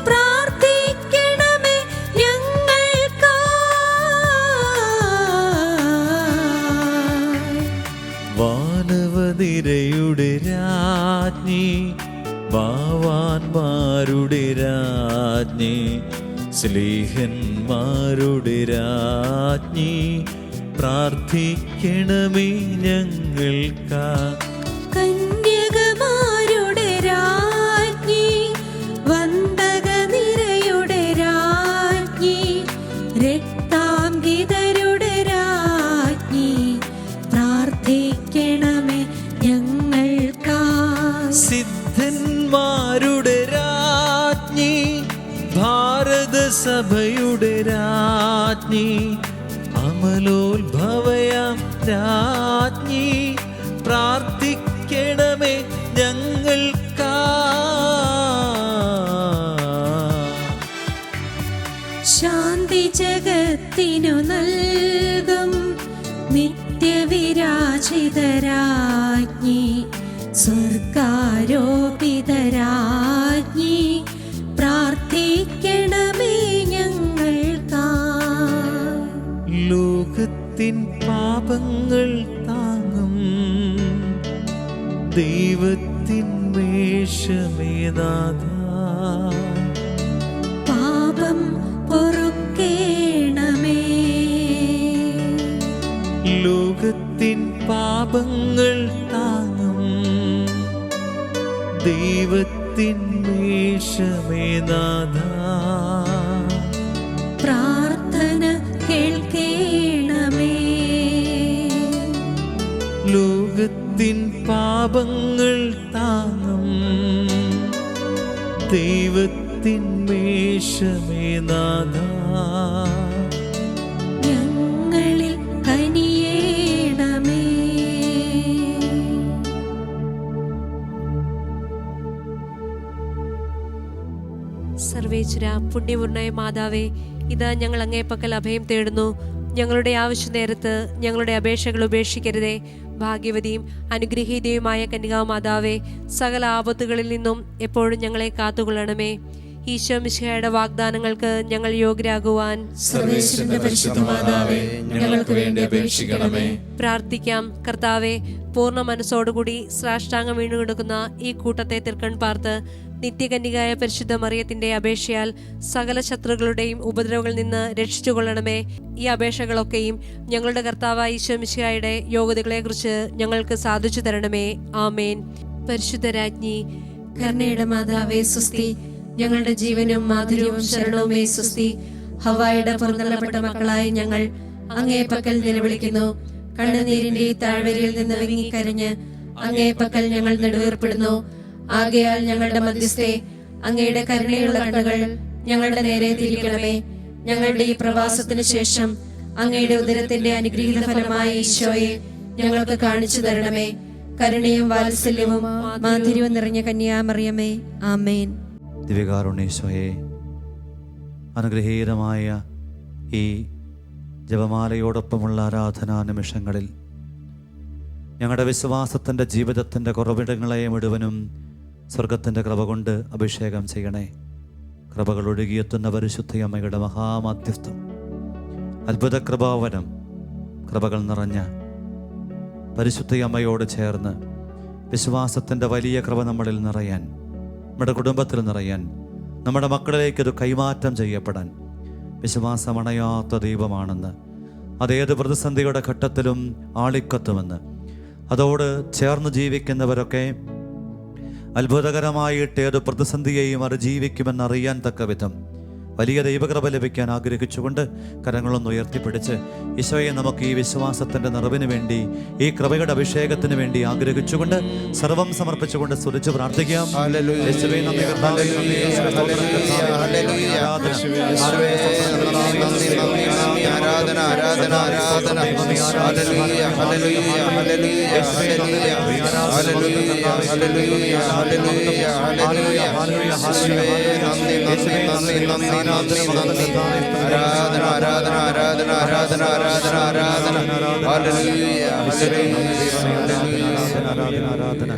പ്രാർത്ഥിക്കണമേ ഞങ്ങൾക്കായി. വാനവനിരയുടെ രാജ്ഞി, ഭാവാന്മാരുടെ രാജ്ഞി, സ്ലീഹന്മാരുടെ രാജ്ഞി, പ്രാർത്ഥിക്കണമേ ഞങ്ങൾക്കായി. കന്യകമാരുടെ രാജ്ഞി, വന്ദകനിരയുടെ രാജ്ഞി, രക്താംഗിതരുടെ രാജ്ഞി, പ്രാർത്ഥിക്കണമേ ഞങ്ങൾക്കായി. സിദ്ധന്മാരുടെ രാജ്ഞി, ഭാരതസഭയുടെ രാജ്ഞി, അമലോത്ഭവയാം രാജ്ഞി, പ്രാർത്ഥിക്കണമേ ഞങ്ങൾക്കായി. ശാന്തി ജഗത്തിനു നൽകും നിത്യവിരാജിതരാജ്ഞി, സ്വർഗാരോപിതരാജ്ഞി, പ്രാർത്ഥിക്കണമേ ഞങ്ങൾക്കായി. ലോകത്തിൻ പാപങ്ങൾ താങ്ങും ദൈവത്തിൻ വേഷമേനാഥാ, പാപം പൊറുക്കേണമേ. ലോകത്തിൻ പാപങ്ങൾ താങ്ങും ദൈവത്തിൻ വേഷമേനാഥാ, പ്രാർത്ഥന കേൾക്കേണമേ. ലോകത്തിൻ പാപങ്ങൾ താങ്ങും ദൈവത്തിൻ വേഷമേനാഥാ, ഞങ്ങളിൽ കനിയേണമേ. സർവേശ്വര പുണ്യപൂർണ്ണയ മാതാവേ, ഇതാ ഞങ്ങൾ അങ്ങേപ്പക്കൽ അഭയം തേടുന്നു. ഞങ്ങളുടെ ആവശ്യ നേരത്ത് ഞങ്ങളുടെ അപേക്ഷകൾ ഉപേക്ഷിക്കരുതേ. ഭാഗ്യവതിയും അനുഗ്രഹീതയുമായ കന്യകാമാതാവേ, സകല ആപത്തുകളിൽ നിന്നും എപ്പോഴും ഞങ്ങളെ കാത്തുകൊള്ളണമേ. ഈശോ മിശിഹായുടെ വാഗ്ദാനങ്ങൾക്ക് ഞങ്ങൾ യോഗ്യരാകുവാൻ സർവേശ്വരന്റെ പരിശുദ്ധ മാതാവേ, ഞങ്ങൾക്ക് വേണ്ടി അപേക്ഷിക്കണമേ. പ്രാർത്ഥിക്കാം. കർത്താവെ, പൂർണ്ണ മനസ്സോടുകൂടി സാഷ്ടാംഗം വീണുകിടക്കുന്ന ഈ കൂട്ടത്തെ തിർക്കൺ പാർത്ത് നിത്യകന്യകായ പരിശുദ്ധ മറിയത്തിന്റെ അപേക്ഷയാൽ സകല ശത്രുക്കളുടെയും ഉപദ്രവങ്ങളിൽ നിന്ന് രക്ഷിച്ചുകൊള്ളണമേ. ഈ അപേക്ഷകളൊക്കെയും ഞങ്ങളുടെ കർത്താവായ ഈശോ മിശിഹായുടെ യോഗ്യതകളെക്കുറിച്ച് ഞങ്ങൾക്ക് സാധിച്ചു തരണമേ. ആമേൻ. പരിശുദ്ധ രാജ്ഞി, കരുണയുടെ മാതാവേ സുസ്തി. ഞങ്ങളുടെ ജീവനും മാധുര്യവും ശരണവുമേ സുസ്തി. ഹവ്വായുടെ പുറന്തള്ളപ്പെട്ട മക്കളായി ഞങ്ങൾ അങ്ങേ പക്കൽ നിലവിളിക്കുന്നു. കണ്ണുനീരിന്റെ ഈ താഴ്വരയിൽ നിന്ന് വിങ്ങിക്കരഞ്ഞ് അങ്ങേ പക്കൽ ഞങ്ങൾ നെടുവേർപ്പെടുന്നു. ആകയാൽ ഞങ്ങളുടെ മധ്യസ്ഥേ, അങ്ങയുടെ കരുണയുള്ള കണ്ണുകൾ ഞങ്ങളുടെ നേരെ തിരിക്കണമേ. ഞങ്ങളുടെ ഈ പ്രവാസത്തിന് ശേഷം അങ്ങയുടെ ഉദരത്തിന്റെ അനുഗ്രഹീത ഫലമായ ഈശോയെ ഞങ്ങൾക്ക് കാണിച്ചു തരണമേ. കരുണയും വാത്സല്യവും മാധുര്യവും നിറഞ്ഞ കന്യാമറിയമേ, ആമേൻ. ദിവ്യകാരുണ്യേശോയെ, അനുഗ്രഹീതമായ ഈ ജപമാലയോടൊപ്പമുള്ള ആരാധനാ നിമിഷങ്ങളിൽ ഞങ്ങളുടെ വിശ്വാസത്തിൻ്റെ ജീവിതത്തിൻ്റെ കുറവിടങ്ങളെ മുഴുവനും സ്വർഗത്തിൻ്റെ കൃപ കൊണ്ട് അഭിഷേകം ചെയ്യണേ. കൃപകൾ ഒഴുകിയെത്തുന്ന പരിശുദ്ധ അമ്മയുടെ മഹാമാധ്യസ്ഥം, അത്ഭുത കൃപാവനം, കൃപകൾ നിറഞ്ഞ പരിശുദ്ധ അമ്മയോട് ചേർന്ന് വിശ്വാസത്തിൻ്റെ വലിയ കൃപ നമ്മളിൽ നിറയാൻ, നമ്മുടെ കുടുംബത്തിൽ നിറയാൻ, നമ്മുടെ മക്കളിലേക്കത് കൈമാറ്റം ചെയ്യപ്പെടാൻ. വിശ്വാസമണയാത്ത ദൈവമാണെന്ന്, അതേത് പ്രതിസന്ധിയുടെ ഘട്ടത്തിലും ആളിക്കത്തുമെന്ന്, അതോട് ചേർന്ന് ജീവിക്കുന്നവരൊക്കെ അത്ഭുതകരമായിട്ട് ഏത് പ്രതിസന്ധിയെയും അതിജീവിക്കുമെന്നറിയാൻ തക്ക വിധം വലിയ ദൈവകൃപ ലഭിക്കാൻ ആഗ്രഹിച്ചുകൊണ്ട് കരങ്ങളൊന്ന് ഉയർത്തിപ്പിടിച്ച് ഈശോയെ നമുക്ക് ഈ വിശ്വാസത്തിൻ്റെ നിറവിന് വേണ്ടി, ഈ കൃപയുടെ അഭിഷേകത്തിന് വേണ്ടി ആഗ്രഹിച്ചുകൊണ്ട് സർവം സമർപ്പിച്ചുകൊണ്ട് സ്തുതിച്ച് പ്രാർത്ഥിക്കാം. യേശുവേ നന്ദി, കർത്താവേ നന്ദി, യേശുവേ സ്തോത്രം, കർത്താവേ നന്ദി, ആരാധന, ആരാധന, ആരാധന, ആരാധന, hallelujah, hallelujah, hallelujah, hallelujah, hallelujah, hallelujah, hallelujah, നന്ദി, നന്ദി, നന്ദി, ആരാധന, ആരാധന, ആരാധന, ആരാധന, ആരാധന, ആരാധന, ഹല്ലേലൂയ, ആരാധന.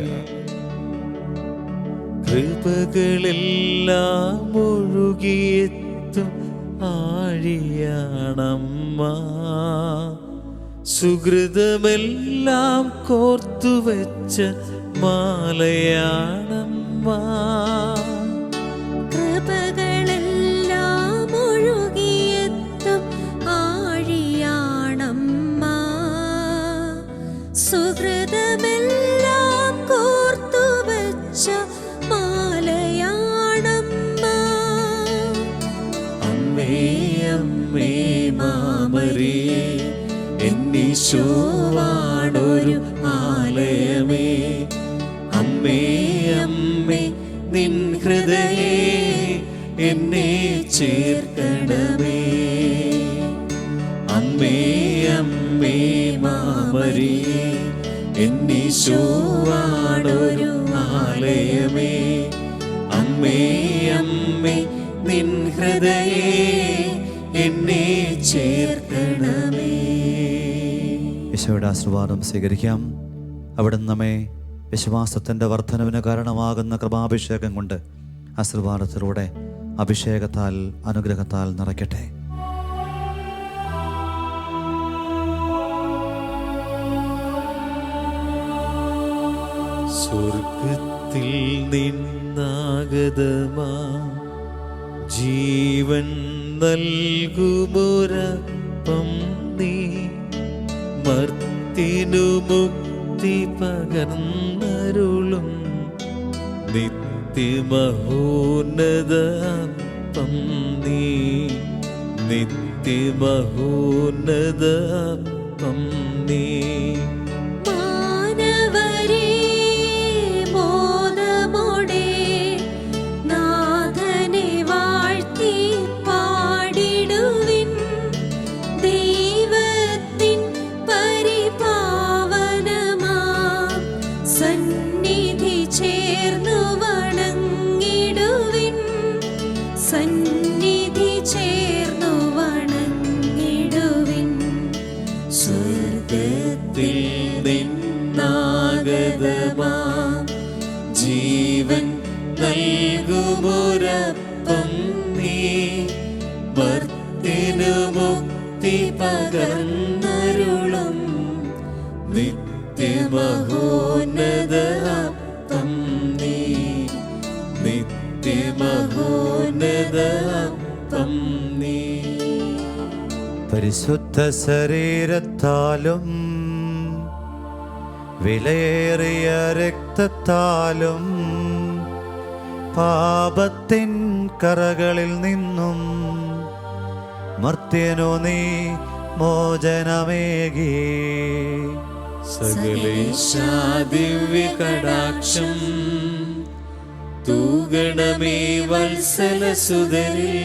കൃപകളെല്ലാം ഒഴുകിയെത്തും ആഴിയാണമ്മ, സുഹൃതമെല്ലാം കോർത്തുവെച്ച മാലയാണമ്മ. കൃപകളെല്ലാം ഒഴുകിയെത്തും ആഴിയാണമ്മ, സുഹൃതമെല്ലാം കോർത്തുവച്ച മാലയാണമ്മ. അമ്മേ അമ്മേ മാമരേ, എന്നീശോവാണൊരു ആലയമേ. അമ്മേ അമ്മേ നിൻ ഹൃദയേ എന്നെ ചേർക്കണമേ. അമ്മേ അമ്മേ മാമരേ, എന്നീശോവാണൊരു ആലയമേ. അമ്മേ അമ്മേ നിൻ ഹൃദയേ എന്നെ ചേർക്കണമേ. ഈശോയുടെ ആശീർവാദം സ്വീകരിക്കാം. അവിടുന്ന് നമ്മെ വിശ്വാസത്തിൻ്റെ വർധനവിന് കാരണമാകുന്ന കൃപാഭിഷേകം കൊണ്ട് ആശീർവാദത്തിലൂടെ അഭിഷേകത്താൽ, അനുഗ്രഹത്താൽ നിറയ്ക്കട്ടെ. സ്വർഗത്തിൽ നിന്നാഗതമാ ജീവൻ നൽകുമൊരപ്പം നീ, മർത്തിനു മുക്തി പകർന്നരുളും നിത്യമഹോന്നത അപ്പം നീ, നിത്യമഹോന്നത അപ്പം നീ. മാനവരേ മോദമോടെ നാഥനെ വാഴ്ത്തി പാടിടുവിൻ, ദൈവത്തിൻ പരിപാവനമാം സന്നിധി ചേർന്നു വണങ്ങിടുവിൻ, സന്നിധി ചേർന്നു വണങ്ങിടുവിൻ. സ്വർഗത്തിൽ നിന്നാഗതമാ ജീവൻ നൽകുമൊരപ്പം നീ, മർത്തിനു മുക്തി പകർന്നരുളും നിത്യമഹോന്നത അപ്പം നീ, നിത്യമഹോന്നത അപ്പം നീ. പരിശുദ്ധ ശരീരത്താലും വിലയേറിയ രക്തത്താലും പാപത്തിൻ കറകളിൽ നിന്നും മർത്യനു നീ മോചനമേകി. സകലേശാ ദിവ്യ കടാക്ഷം തൂഗണമേ വത്സലസുതരിൽ,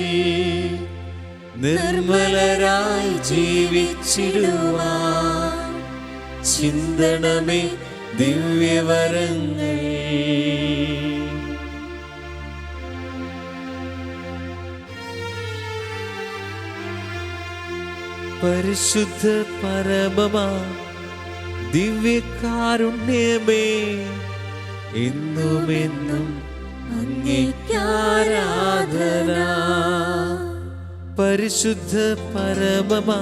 നിർമ്മലരായി ജീവിച്ചിടുവാൻ ചിന്തണമേ ദിവ്യവരങ്ങൾ. പരിശുദ്ധ പരമമാ ദിവ്യകാരുണ്യമേ എന്നുമെന്നും അങ്ങേക്കാരാധന. പരിശുദ്ധ പരമമാ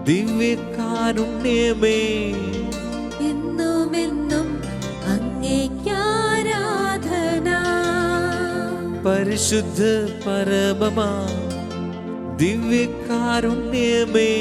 ദിവ്യകാരുണ്യമേ എന്നുമെന്നും അങ്ങേക്കാരാധന. പരിശുദ്ധ പരമമാ ദിവ്യകാരുണ്യമേ